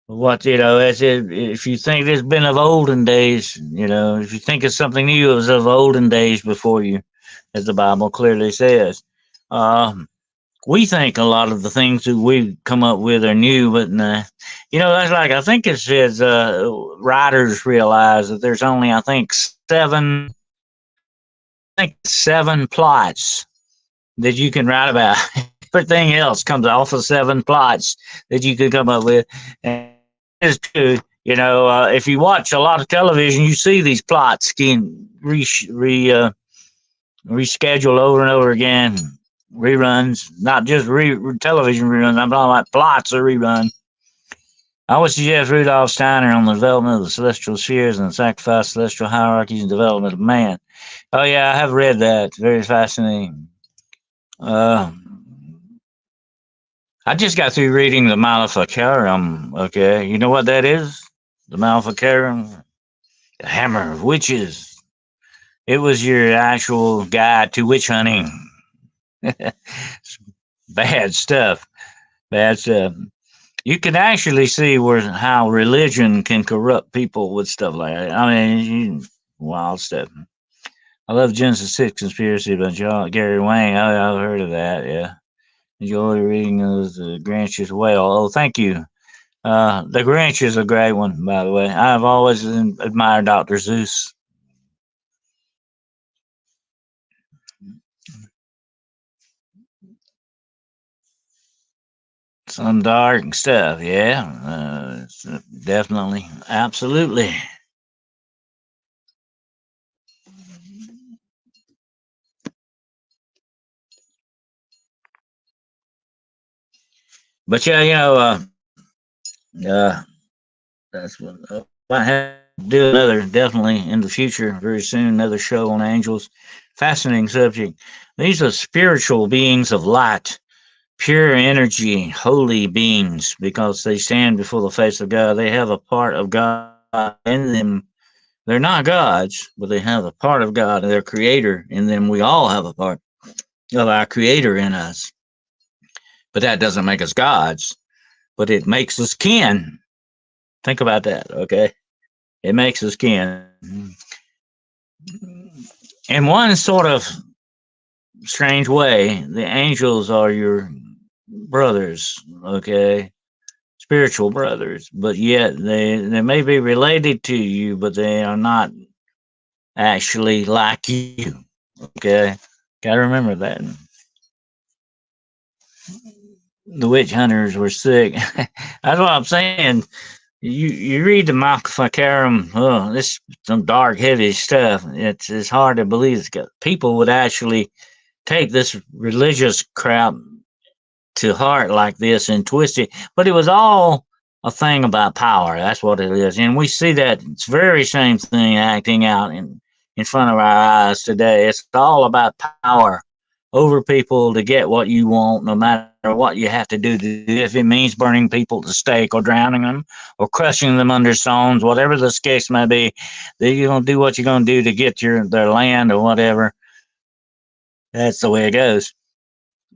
What if you think it's been of olden days, if you think it's something new, it was of olden days before you, as the Bible clearly says. Um, we think a lot of the things that we come up with are new, but that's like I think it says writers realize that there's only I think seven plots that you can write about. Everything else comes off of seven plots that you could come up with. And it's true. If you watch a lot of television, you see these plots getting rescheduled over and over again. Reruns, not just television reruns. I'm talking about plots of rerun. I would suggest Rudolf Steiner on the development of the celestial spheres and the sacrifice of celestial hierarchies and development of man. Oh yeah, I have read that. It's very fascinating. Uh, I just got through reading the Maleficarum. Okay, you know what that is? The Maleficarum, the Hammer of Witches. It was your actual guide to witch hunting. Bad stuff. Bad stuff. You can actually see how religion can corrupt people with stuff like that. I mean, wild stuff. I love Genesis 6 Conspiracy by Gary Wang. I've heard of that, yeah. Enjoy reading those Grinch's Well. Oh, thank you. The Grinch is a great one, by the way. I've always admired Dr. Zeus. Some dark stuff, yeah. Definitely. Absolutely. But yeah, uh, that's what I have to do another definitely in the future, very soon, another show on angels. Fascinating subject. These are spiritual beings of light, pure energy, holy beings, because they stand before the face of God. They have a part of God in them. They're not gods, but they have a part of God, their creator in them. We all have a part of our creator in us. But that doesn't make us gods, but it makes us kin. Think about that, okay? It makes us kin. In one sort of strange way, the angels are your brothers, okay? Spiritual brothers, but yet they may be related to you, but they are not actually like you, okay? Gotta remember that. The witch hunters were sick. That's what I'm saying. You read the Makarum, oh, this some dark, heavy stuff. It's hard to believe people would actually take this religious crap to heart like this and twist it. But it was all a thing about power. That's what it is, and we see that it's very same thing acting out in front of our eyes today. It's all about power over people to get what you want, no matter what you have to do. If it means burning people to stake or drowning them or crushing them under stones, whatever the case may be, then you're gonna do what you're gonna do to get their land or whatever. That's the way it goes.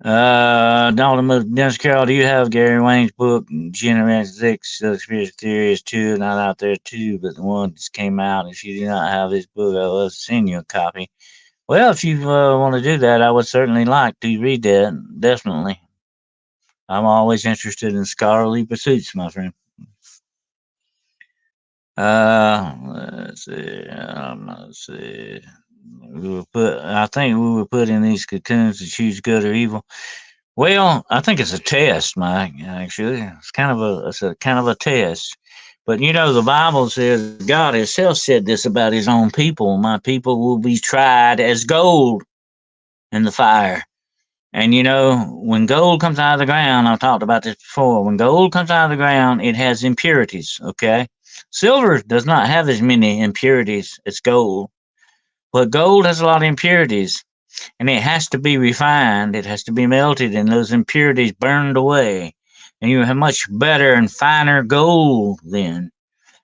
Dalton, Dennis Carroll, do you have Gary Wayne's book, Generation 6, Conspiracy Theory is 2, not out there too, but the one just came out. If you do not have his book, I will send you a copy. Well, if you want to do that, I would certainly like to read that, definitely. I'm always interested in scholarly pursuits, my friend. Let's see. Let's see. I think we were put in these cocoons to choose good or evil. Well, I think it's a test, Mike. Actually, it's a kind of a test. But you know, the Bible says God Himself said this about His own people. My people will be tried as gold in the fire. And you know, when gold comes out of the ground, I've talked about this before. When gold comes out of the ground, it has impurities. Okay, silver does not have as many impurities as gold, but gold has a lot of impurities and it has to be refined. It has to be melted, and those impurities burned away, and you have much better and finer gold then.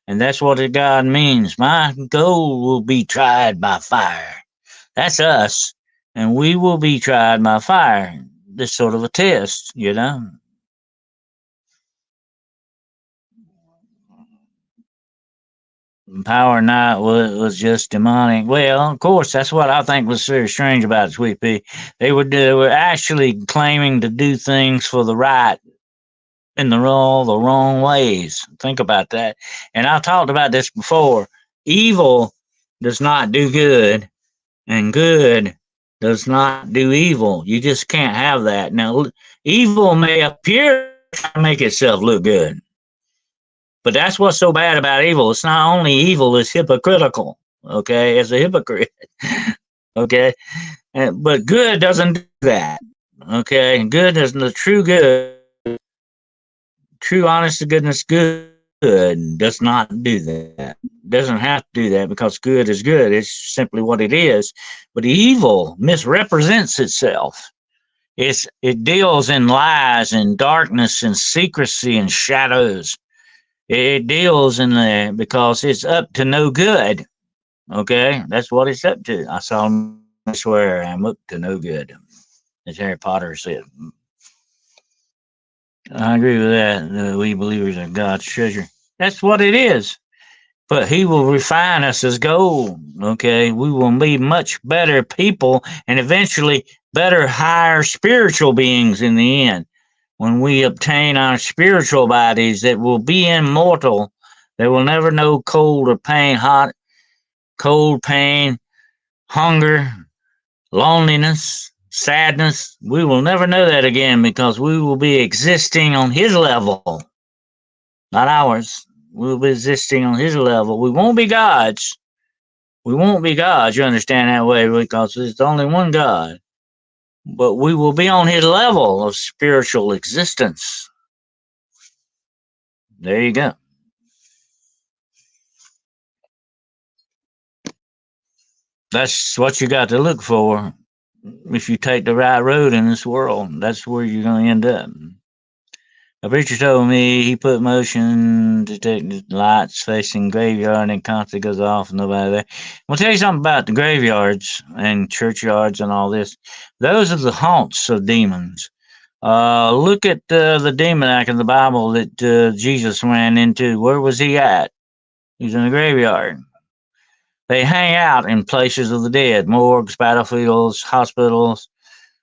And that's what God means. My gold will be tried by fire. That's us, and we will be tried by fire. This sort of a test, you know. Power Night was just demonic. Well, of course, that's what I think was very strange about it, Sweet Pea. They were actually claiming to do things for the right in the wrong ways. Think about that. And I've talked about this before. Evil does not do good, and good does not do evil. You just can't have that. Now, evil may appear to make itself look good, but that's what's so bad about evil. It's not only evil, it's hypocritical. Okay, it's a hypocrite. Okay, but good doesn't do that. Okay, good is the true good, true honest to goodness good does not do that. Doesn't have to do that because good is good. It's simply what it is. But evil misrepresents itself. It deals in lies and darkness and secrecy and shadows. It deals in there because it's up to no good. Okay, that's what it's up to. I saw him swear I'm up to no good, as Harry Potter said. I agree with that. We believers are God's treasure. That's what it is. But He will refine us as gold. Okay, we will be much better people and eventually better, higher spiritual beings in the end. When we obtain our spiritual bodies that will be immortal, they will never know cold or pain, hot, cold, pain, hunger, loneliness, sadness. We will never know that again because we will be existing on His level, not ours. We'll be existing on His level. We won't be gods. We won't be gods, you understand that way, because there's only one God. But we will be on His level of spiritual existence. There you go. That's what you got to look for. If you take the right road in this world, that's where you're going to end up. A preacher told me he put motion detected lights facing graveyard and constantly goes off and nobody there. I'll tell you something about the graveyards and churchyards and all this. Those are the haunts of demons. Look at the demoniac in the Bible that Jesus ran into. Where was he at? He's in the graveyard. They hang out in places of the dead, morgues, battlefields, hospitals,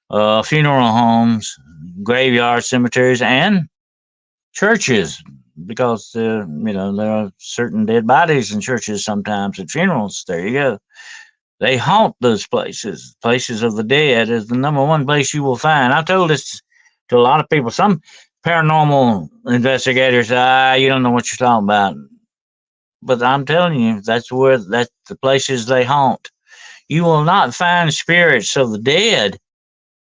funeral homes, graveyards, cemeteries, and churches. Because there are certain dead bodies in churches sometimes at funerals. There you go. They haunt those places. Places of the dead is the number one place you will find. I told this to a lot of people. Some paranormal investigators, you don't know what you're talking about. But I'm telling you, that's the places they haunt. You will not find spirits of the dead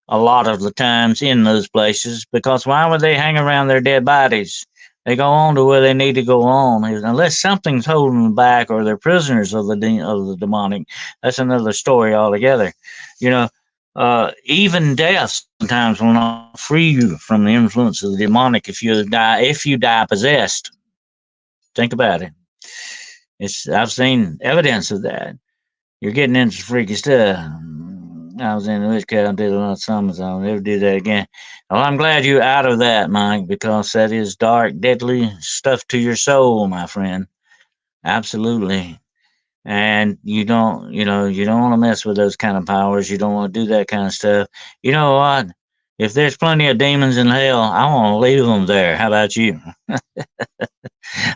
a lot of the times in those places because why would they hang around their dead bodies? They go on to where they need to go on, unless something's holding them back or they're prisoners of the demonic. That's another story altogether. You know, even death sometimes will not free you from the influence of the demonic if you die possessed. Think about it. I've seen evidence of that. You're getting into freaky stuff. I was in the witchcraft. I did a lot of summons. I'll never do that again. Well, I'm glad you're out of that, Mike, because that is dark, deadly stuff to your soul, my friend. Absolutely. And you don't want to mess with those kind of powers. You don't want to do that kind of stuff. You know what? If there's plenty of demons in hell, I want to leave them there. How about you?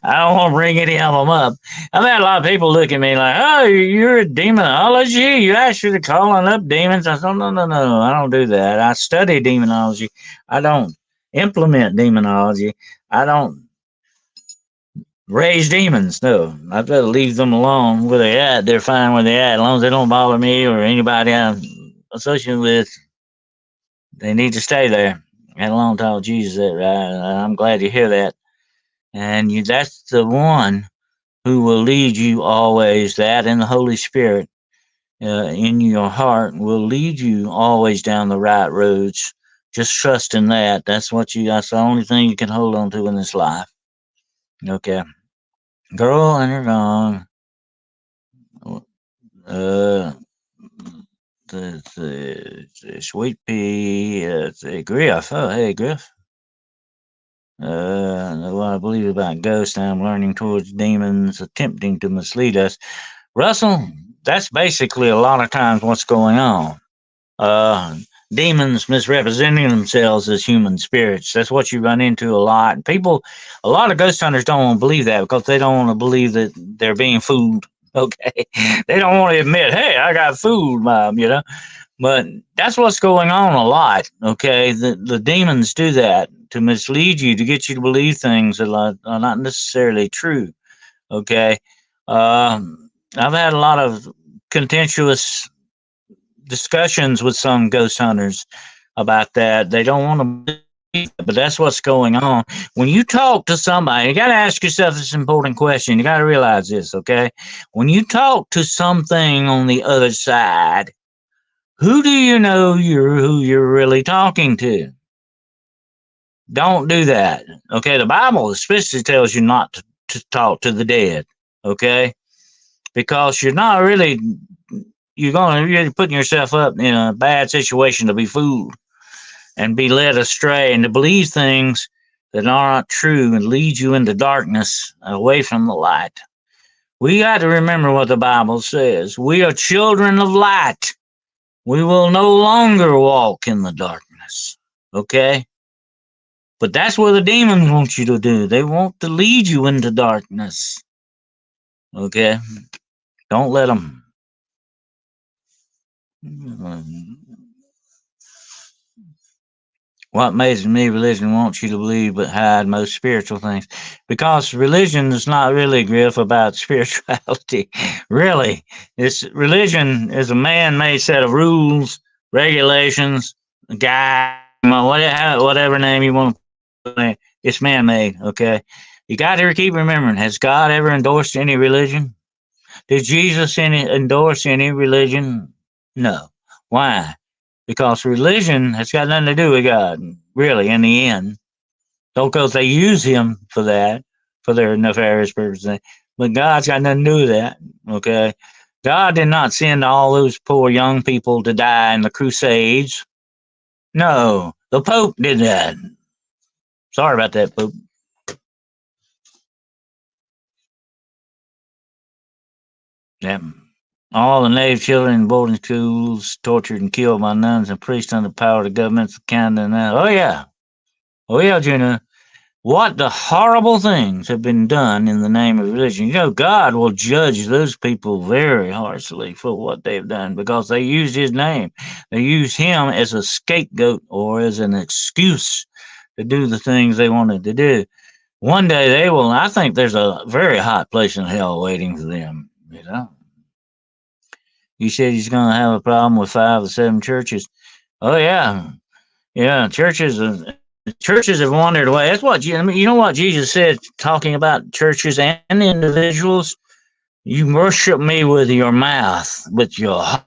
I don't want to bring any of them up. I've had a lot of people look at me like, "Oh, you're a demonology. You actually calling up demons?" I said, "No, no, no. I don't do that. I study demonology. I don't implement demonology. I don't raise demons. No, I'd rather leave them alone where they're at. They're fine where they're at. As long as they don't bother me or anybody I'm associated with, they need to stay there." I had a long talk with Jesus that, right? I'm glad to hear that. And that's the one who will lead you always, that and the Holy Spirit in your heart will lead you always down the right roads. Just trust in that. That's the only thing you can hold on to in this life. Okay. Girl and her gone. Uh, the sweet pea, the Griff. Oh, hey, Griff. What I believe about ghosts, I'm learning towards demons attempting to mislead us. Russell, that's basically a lot of times what's going on. Uh, Demons misrepresenting themselves as human spirits. That's what you run into a lot. A lot of ghost hunters don't want to believe that because they don't want to believe that they're being fooled. Okay, they don't want to admit, "Hey, I got fooled, Mom." But that's what's going on a lot. Okay, the demons do that to mislead you, to get you to believe things that are not necessarily true. Okay, I've had a lot of contentious discussions with some ghost hunters about that. They don't want to believe it, but that's what's going on. When you talk to somebody, you got to ask yourself this important question. You got to realize this, okay? When you talk to something on the other side, who do you know who you're really talking to? Don't do that. Okay, the Bible especially tells you not to talk to the dead. Okay, because you're putting yourself up in a bad situation to be fooled and be led astray and to believe things that are not true and lead you into darkness away from the light. We got to remember what the Bible says. We are children of light. We will no longer walk in the darkness. Okay? But that's what the demons want you to do. They want to lead you into darkness. Okay? Don't let them. What amazes me, religion wants you to believe but hide most spiritual things. Because religion is not really, Griff, about spirituality. Really. Religion is a man made set of rules, regulations, guide, whatever name you want to put it. It's man made, okay? You got to keep remembering, has God ever endorsed any religion? Did Jesus endorse any religion? No. Why? Because religion has got nothing to do with God, really, in the end. Don't because they use him for that, for their nefarious purposes. But God's got nothing to do with that, okay? God did not send all those poor young people to die in the Crusades. No, the Pope did that. Sorry about that, Pope. Yep. All the native children in boarding schools tortured and killed by nuns and priests under the power of the governments of Canada and that. Oh yeah. Oh yeah, Junior. What the horrible things have been done in the name of religion. You know, God will judge those people very harshly for what they've done because they used his name. They used him as a scapegoat or as an excuse to do the things they wanted to do. One day they will, I think there's a very hot place in hell waiting for them, you know. You said he's going to have a problem with 5 of the 7 churches. Oh, yeah. Yeah, churches have wandered away. That's what you know what Jesus said, talking about churches and individuals. You worship me with your mouth, but your heart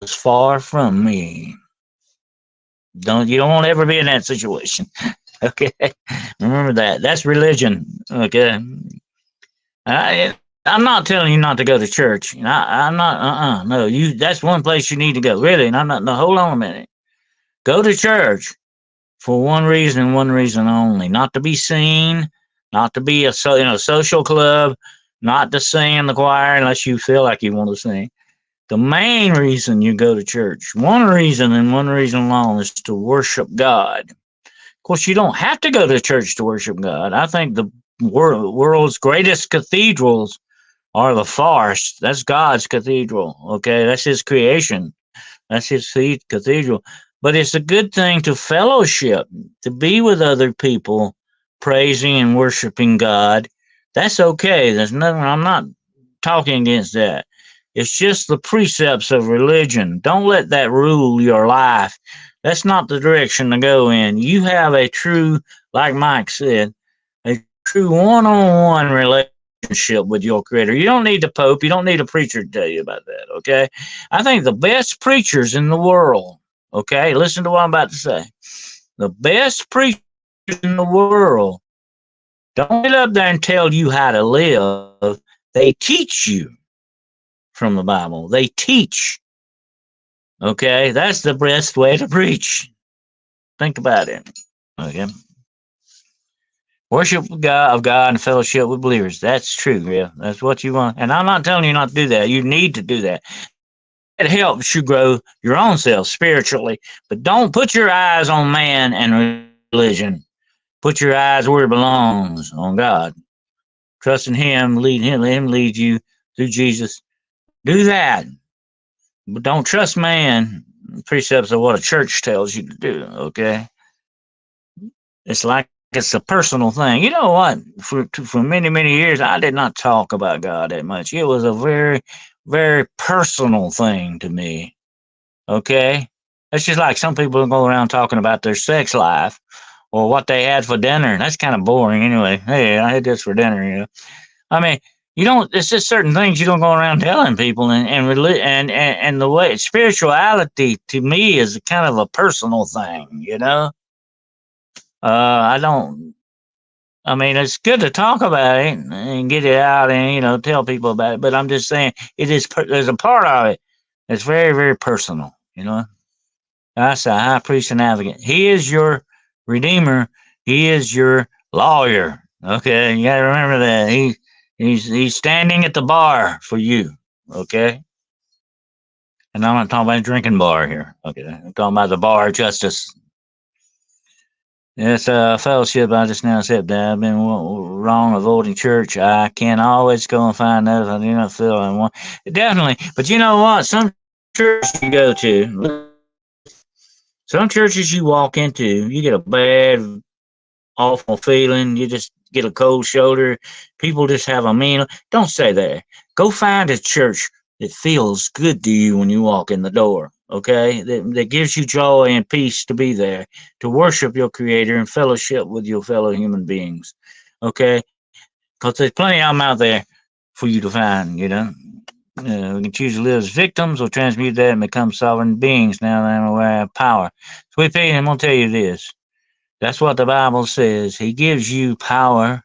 is far from me. You don't want to ever be in that situation. Okay, remember that. That's religion. Okay, I I'm not telling you not to go to church. I'm not. No, you. That's one place you need to go. Really, and I'm not. No, hold on a minute. Go to church for one reason only: not to be seen, not to be in a social club, not to sing in the choir unless you feel like you want to sing. The main reason you go to church, one reason and one reason alone, is to worship God. Of course, you don't have to go to church to worship God. I think the world's greatest cathedrals are the forest. That's God's cathedral. Okay, that's His creation. That's His cathedral. But it's a good thing to fellowship, to be with other people, praising and worshiping God. That's okay. There's nothing. I'm not talking against that. It's just the precepts of religion. Don't let that rule your life. That's not the direction to go in. You have a true, like Mike said, a true one-on-one relationship with your creator. You don't need the Pope. You don't need a preacher to tell you about that, okay? I think the best preachers in the world, okay, listen to what I'm about to say. The best preachers in the world don't get up there and tell you how to live. They teach you from the Bible. They teach. Okay, that's the best way to preach. Think about it. Okay. Worship of God and fellowship with believers. That's true, yeah. That's what you want. And I'm not telling you not to do that. You need to do that. It helps you grow your own self spiritually. But don't put your eyes on man and religion. Put your eyes where it belongs, on God. Trust in Him, let Him lead you through Jesus. Do that. But don't trust man. Precepts of what a church tells you to do, okay? It's like it's a personal thing. You know what? For many, many years, I did not talk about God that much. It was a very, very personal thing to me, okay? It's just like some people go around talking about their sex life or what they had for dinner. That's kind of boring anyway. Hey, I had this for dinner, you know. I mean, you don't. It's just certain things you don't go around telling people, and the way spirituality to me is kind of a personal thing, you know. I don't. I mean, it's good to talk about it and get it out and tell people about it. But I'm just saying, it is. There's a part of it that's very, very personal. You know, that's the high priest and advocate. He is your redeemer. He is your lawyer. Okay, you gotta remember that he's standing at the bar for you. Okay, and I'm not talking about a drinking bar here. Okay, I'm talking about the bar of justice. Yes, fellowship. I just now said that I've been wrong avoiding church. I can always go and find out if I do not feel I want. Definitely, but you know what? Some churches you go to, some churches you walk into, you get a bad, awful feeling. You just get a cold shoulder. People just have a mean. Don't stay there. Go find a church that feels good to you when you walk in the door. Okay, that gives you joy and peace to be there, to worship your Creator and fellowship with your fellow human beings. Okay, because there's plenty of them out there for you to find. We can choose to live as victims or transmute that and become sovereign beings. Now that I'm aware of power. Sweet Pea, I'm gonna tell you this. That's what the Bible says. He gives you power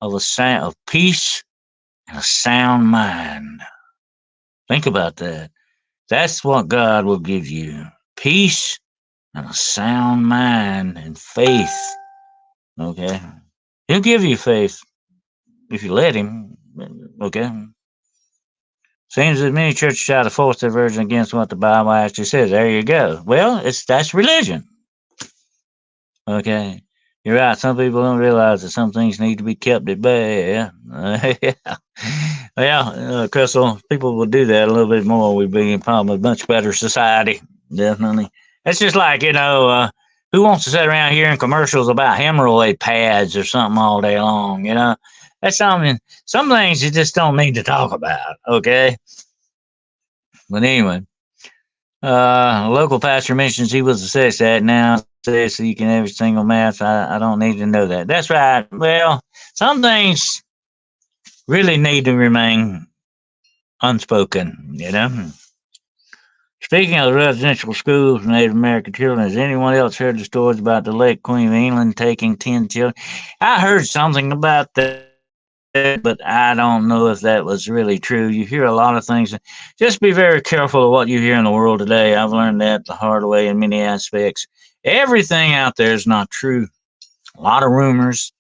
of peace and a sound mind. Think about that. That's what God will give you. Peace and a sound mind and faith. Okay. He'll give you faith if you let him. Okay. Seems that many churches try to force their version against what the Bible actually says. There you go. Well, that's religion. Okay. You're right. Some people don't realize that some things need to be kept at bay. Yeah. Yeah. Well, Crystal, people will do that a little bit more. We'd be in probably a much better society. Definitely. It's just like, who wants to sit around hearing commercials about hemorrhoid pads or something all day long, That's something, some things you just don't need to talk about, okay? But anyway, local pastor mentions he was a sex addict. Now says so you can every single mass. I don't need to know that. That's right. Well, some things really need to remain unspoken. Speaking of the residential schools for Native American children, has anyone else heard the stories about the late Queen of England taking 10 children? I heard something about that, but I don't know if that was really true. You hear a lot of things. Just be very careful of what you hear in the world today. I've learned that the hard way in many aspects. Everything out there is not true. A lot of rumors.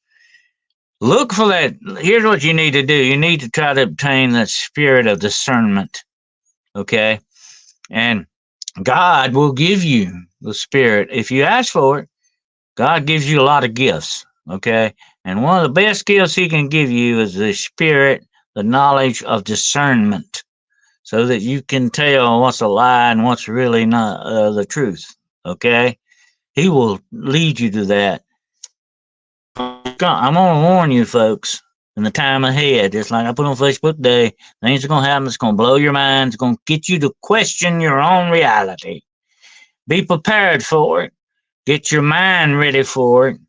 Look for that. Here's what you need to do. You need to try to obtain that spirit of discernment. Okay? And God will give you the spirit. If you ask for it, God gives you a lot of gifts. Okay? And one of the best gifts He can give you is the spirit, the knowledge of discernment, so that you can tell what's a lie and what's really not the truth. Okay? He will lead you to that. I'm gonna warn you, folks, in the time ahead, just like I put on Facebook today, things are gonna happen. It's gonna blow your mind. It's gonna get you to question your own reality. Be prepared for it. Get your mind ready for it.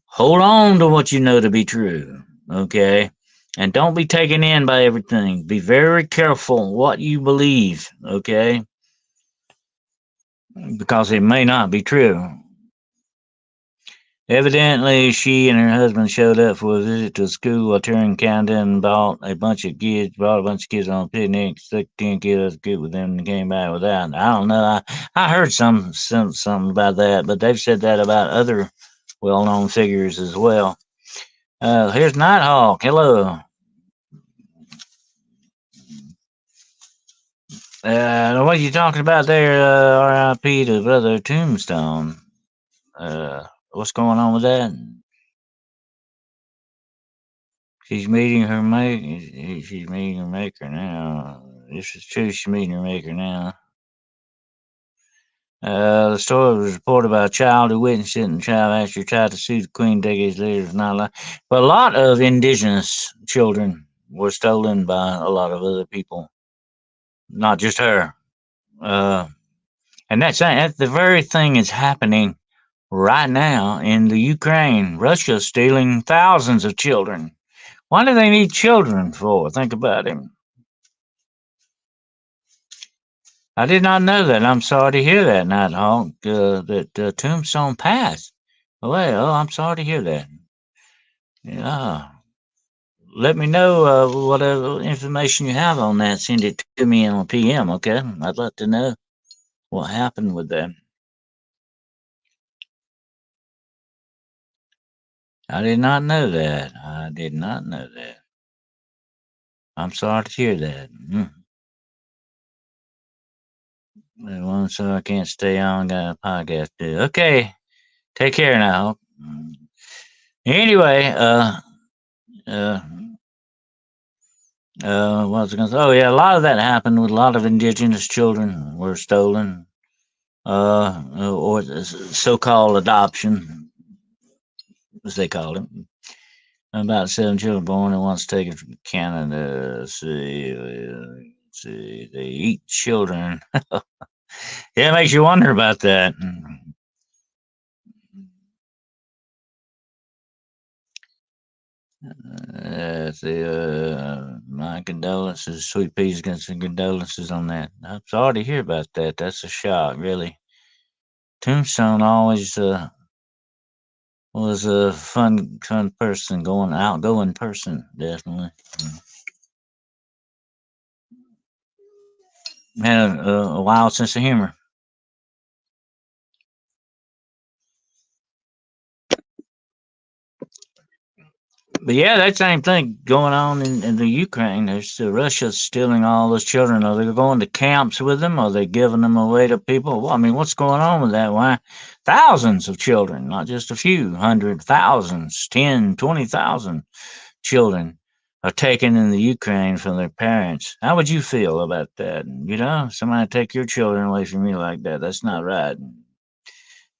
Hold on to what you know to be true, okay? And don't be taken in by everything. Be very careful what you believe, okay? Because it may not be true. Evidently, she and her husband showed up for a visit to a school while touring Canada and brought a bunch of kids on a picnic, took 10 kids good with them and came back without. I don't know. I heard something about that, but they've said that about other well-known figures as well. Here's Nighthawk. Hello. What are you talking about there? R.I.P. to Brother Tombstone. What's going on with that? She's meeting her maker. She's meeting her maker now. This is true. She's meeting her maker now. The story was reported by a child who witnessed it, and the child actually tried to sue the queen decades later. It's not like, but a lot of indigenous children were stolen by a lot of other people, not just her. And that's the very thing is happening right now in the Ukraine. Russia's stealing thousands of children. Why do they need children for? Think about it. I did not know that. I'm sorry to hear that, Nighthawk, that Tombstone passed away. Oh, I'm sorry to hear that. Yeah. Let me know whatever information you have on that. Send it to me in a PM, okay? I'd like to know what happened with that. I did not know that. I did not know that. I'm sorry to hear that. One, so I can't stay on. Got a podcast to do. Okay. Take care now. Anyway, uh, what was I going to say? Oh, yeah, a lot of that happened with a lot of indigenous children were stolen, or so-called adoption, as they call it. About 7 children born and once taken from Canada. See, they eat children. Yeah, it makes you wonder about that. My condolences, Sweet Pea's got some condolences on that. I'm sorry to hear about that. That's a shock, really. Tombstone always was a fun person, outgoing person, definitely. Had a wild sense of humor. But yeah, that same thing going on in the Ukraine. There's Russia's stealing all those children. Are they going to camps with them? Are they giving them away to people? Well, I mean, what's going on with that? Why? Thousands of children, not just a few, hundred thousands, 10, 20,000 children are taken in the Ukraine from their parents. How would you feel about that? You know, somebody take your children away from you like that. That's not right.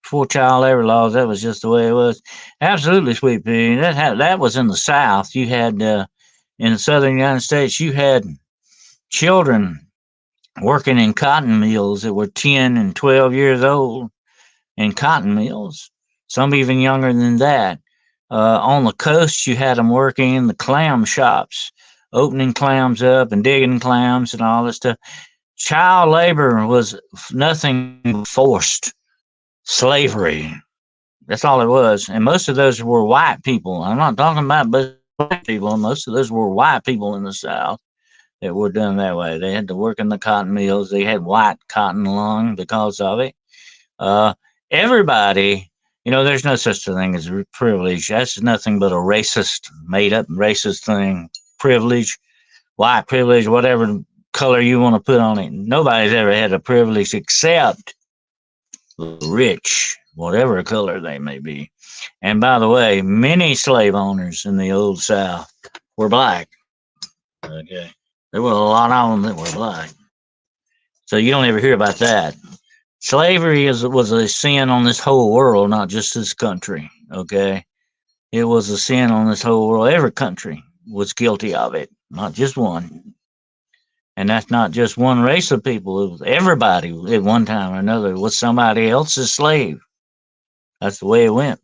Before child labor laws, that was just the way it was. Absolutely, sweet pea. That was in the South. You had in the southern United States, you had children working in cotton mills that were 10 and 12 years old in cotton mills. Some even younger than that. On the coast, you had them working in the clam shops, opening clams up and digging clams and all this stuff. Child labor was nothing but forced slavery. That's all it was. And most of those were white people. I'm not talking about black people. Most of those were white people in the South that were done that way. They had to work in the cotton mills. They had white cotton lung because of it. Uh, Everybody, you know, there's no such thing as privilege. That's nothing but a racist, made up racist thing. Privilege, white privilege, whatever color you want to put on it. Nobody's ever had a privilege except the rich, whatever color they may be. And by the way, many slave owners in the old South were black. Okay. There were a lot of them that were black. So you don't ever hear about that. Slavery was a sin on this whole world, not just this country. Okay. It was a sin on this whole world. Every country was guilty of it, not just one. And that's not just one race of people. It was everybody at one time or another was somebody else's slave. That's the way it went.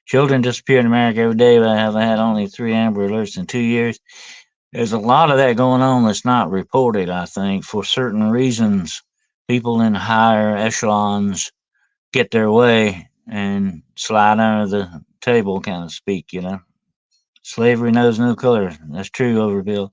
Children disappear in America every day. I have had only 3 Amber Alerts in 2 years. There's a lot of that going on that's not reported, I think, for certain reasons. People in higher echelons get their way and slide under the table, kind of speak, you know. Slavery knows no color. That's true, Overbill.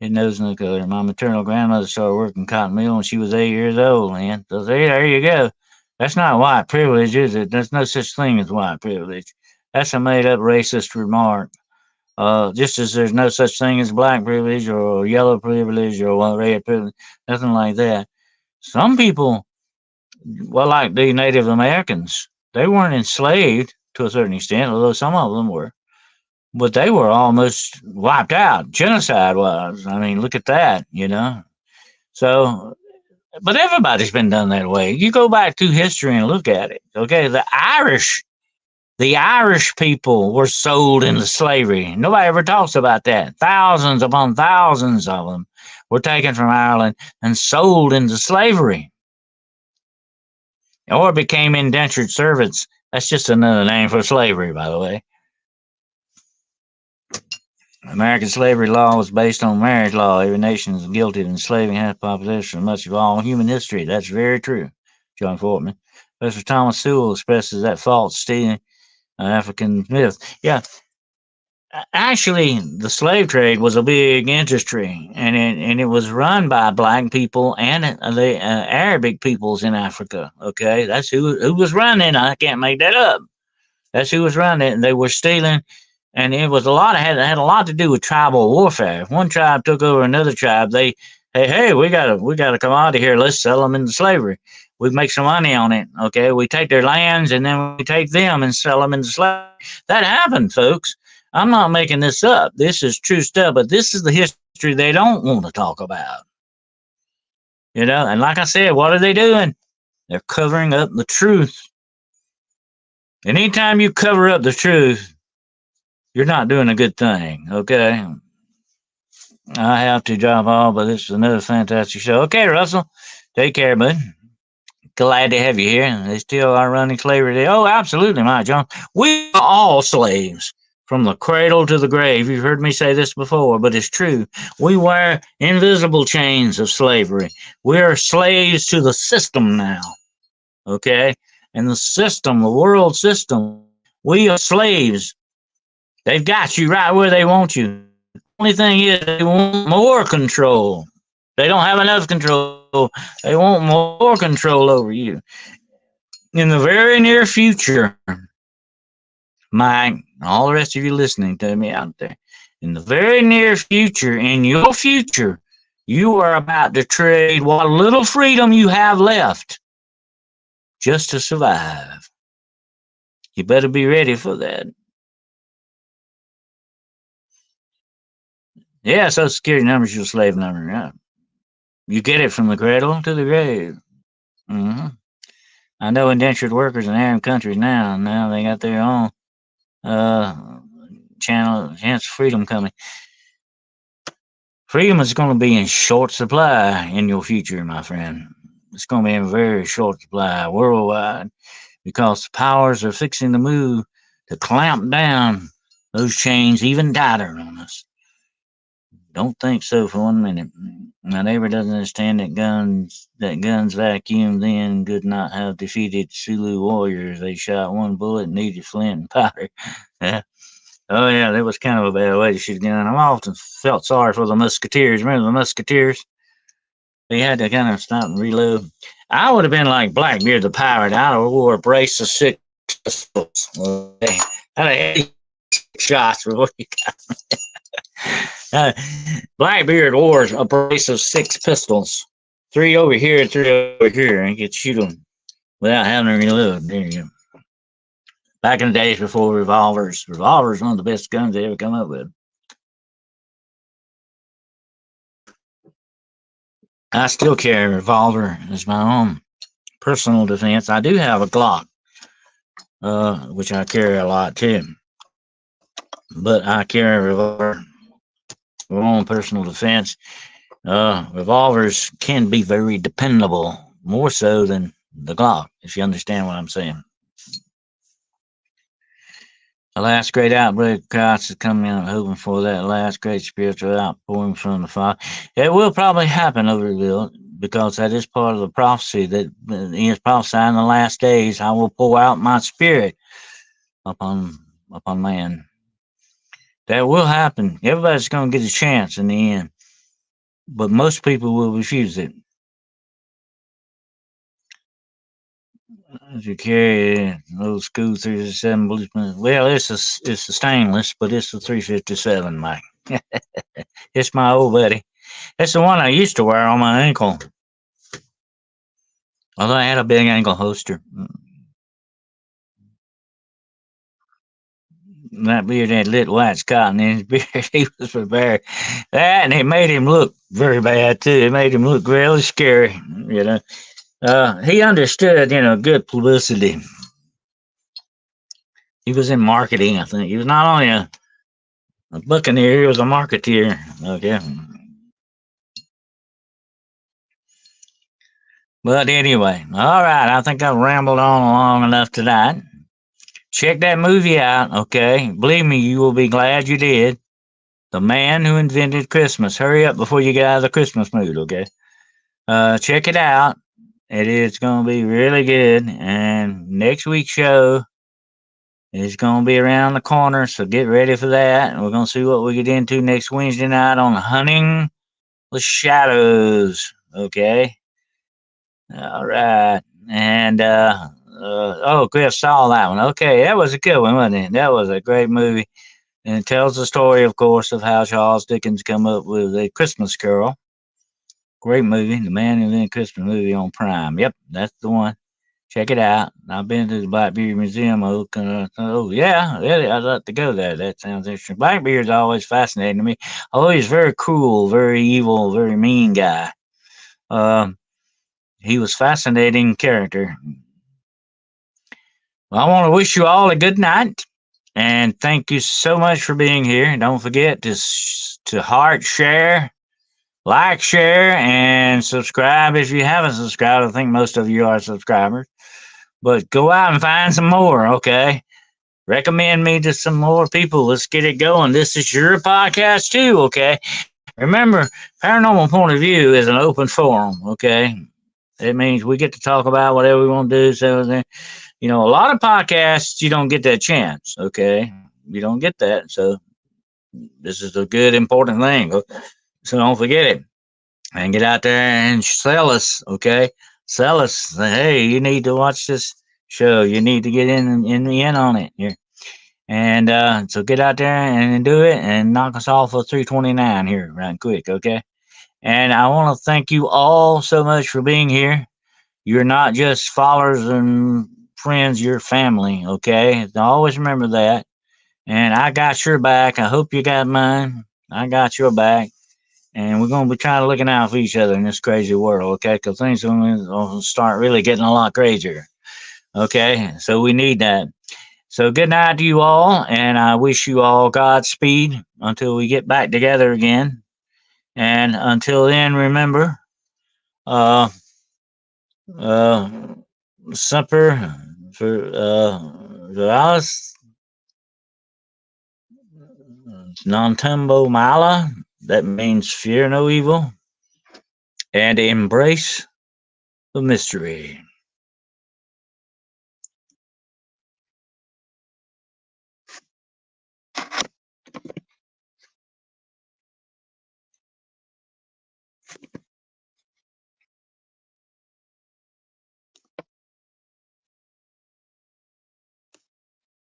It knows no color. My maternal grandmother started working cotton mill when she was 8 years old, man. So there you go. That's not white privilege, is it? There's no such thing as white privilege. That's a made up racist remark. Just as there's no such thing as black privilege or yellow privilege or red privilege, nothing like that. Some people, well, like the Native Americans, they weren't enslaved to a certain extent, although some of them were, but they were almost wiped out. Genocide was. I mean, look at that, you know. So, but everybody's been done that way. You go back to history and look at it. Okay, the Irish people were sold into slavery. Nobody ever talks about that. Thousands upon thousands of them were taken from Ireland and sold into slavery or became indentured servants. That's just another name for slavery, by the way. American slavery law was based on marriage law. Every nation is guilty of enslaving half the population for much of all human history. That's very true, John Fortman. Professor Thomas Sewell expresses that false stealing African myth. Yeah, actually, the slave trade was a big industry, and it was run by black people and the Arabic peoples in Africa. Okay, that's who was running. I can't make that up. That's who was running it, and they were stealing. And it was had a lot to do with tribal warfare. If one tribe took over another tribe, hey, we got a commodity here. Let's sell them into slavery. We make some money on it. Okay, we take their lands and then we take them and sell them into slavery. That happened, folks. I'm not making this up. This is true stuff, but this is the history they don't want to talk about. You know, and like I said, what are they doing? They're covering up the truth. And anytime you cover up the truth, you're not doing a good thing, okay? I have to drop off, but this is another fantastic show. Okay, Russell, take care, bud. Glad to have you here. They still are running slavery. Oh, absolutely, my John. We are all slaves from the cradle to the grave. You've heard me say this before, but it's true. We wear invisible chains of slavery. We are slaves to the system now, okay? And the system, the world system, we are slaves. They've got you right where they want you. The only thing is they want more control. They don't have enough control. They want more control over you. In the very near future, my all the rest of you listening to me out there, in the very near future, in your future, you are about to trade what little freedom you have left just to survive. You better be ready for that. Yeah, Social Security number is your slave number. Yeah. You get it from the cradle to the grave. hmm I know indentured workers in Arab countries now they got their own uh, channel, chance of freedom coming. Freedom is going to be in short supply in your future, my friend. It's going to be in very short supply worldwide because the powers are fixing to move to clamp down those chains even tighter on us. Don't think so for 1 minute. My neighbor doesn't understand that guns vacuumed in could not have defeated Zulu warriors. They shot one bullet and needed flint and powder. Yeah. Oh yeah, that was kind of a bad way to shoot a gun. I've often felt sorry for the musketeers. Remember the musketeers? They had to kind of stop and reload. I would have been like Blackbeard the pirate. I'd have wore a brace of six pistols. Okay. I'd have 80 shots before you got uh, Blackbeard wore a brace of six pistols. Three over here, three over here, and you could shoot them without having to reload. There you go. Back in the days before revolvers. Revolvers one of the best guns they ever come up with. I still carry a revolver as my own personal defense. I do have a Glock, which I carry a lot too. But I carry a revolver for my own personal defense. Revolvers can be very dependable, more so than the Glock, if you understand what I'm saying. The last great outbreak of Christ is coming. I'm hoping for that last great spiritual outpouring from the Father. It will probably happen over the because that is part of the prophecy that he is prophesying in the last days. I will pour out my spirit upon man. That will happen. Everybody's going to get a chance in the end, but most people will refuse it. If you carry an old school 357 Bluesman, well, it's a stainless, but it's a 357, Mike. It's my old buddy. It's the one I used to wear on my ankle. Although I had a big ankle holster. That beard had lit white cotton in his beard. He was prepared. That, and it made him look very bad, too. It made him look really scary, you know. He understood, good publicity. He was in marketing, I think. He was not only a buccaneer, he was a marketeer. Okay. But anyway, all right. I think I've rambled on long enough tonight. Check that movie out, okay? Believe me, you will be glad you did. The Man Who Invented Christmas. Hurry up before you get out of the Christmas mood, okay? Check it out. It is going to be really good. And next week's show is going to be around the corner, so get ready for that. And we're going to see what we get into next Wednesday night on Hunting the Shadows, okay? All right. And, Griff saw that one. Okay, that was a good one, wasn't it? That was a great movie. And it tells the story, of course, of how Charles Dickens come up with A Christmas Carol. Great movie. The Man Who Invented Christmas movie on Prime. Yep, that's the one. Check it out. I've been to the Blackbeard Museum. Yeah, I'd like to go there. That sounds interesting. Blackbeard's always fascinating to me. Although he's very cruel, very evil, very mean guy. He was fascinating character. Well, I want to wish you all a good night. And thank you so much for being here. Don't forget to heart, share, like, share, and subscribe if you haven't subscribed. I think most of you are subscribers. But go out and find some more, okay? Recommend me to some more people. Let's get it going. This is your podcast too, okay? Remember, Paranormal Point of View is an open forum, okay? It means we get to talk about whatever we want to do. So, a lot of podcasts, you don't get that chance, okay? You don't get that. So this is a good, important thing. So don't forget it. And get out there and sell us, okay? Sell us. Say, hey, you need to watch this show. You need to get in on it here. And so get out there and do it and knock us off of 329 here right quick, okay? And I want to thank you all so much for being here. You're not just followers and friends, you're family, okay? Always remember that. And I got your back. I hope you got mine. I got your back. And we're going to be trying to looking out for each other in this crazy world, okay? Because things are going to start really getting a lot crazier, okay? So we need that. So good night to you all, and I wish you all Godspeed until we get back together again. And until then, remember, uh, uh, Semper Viralis non tembo mala. That means fear no evil, and embrace the mystery.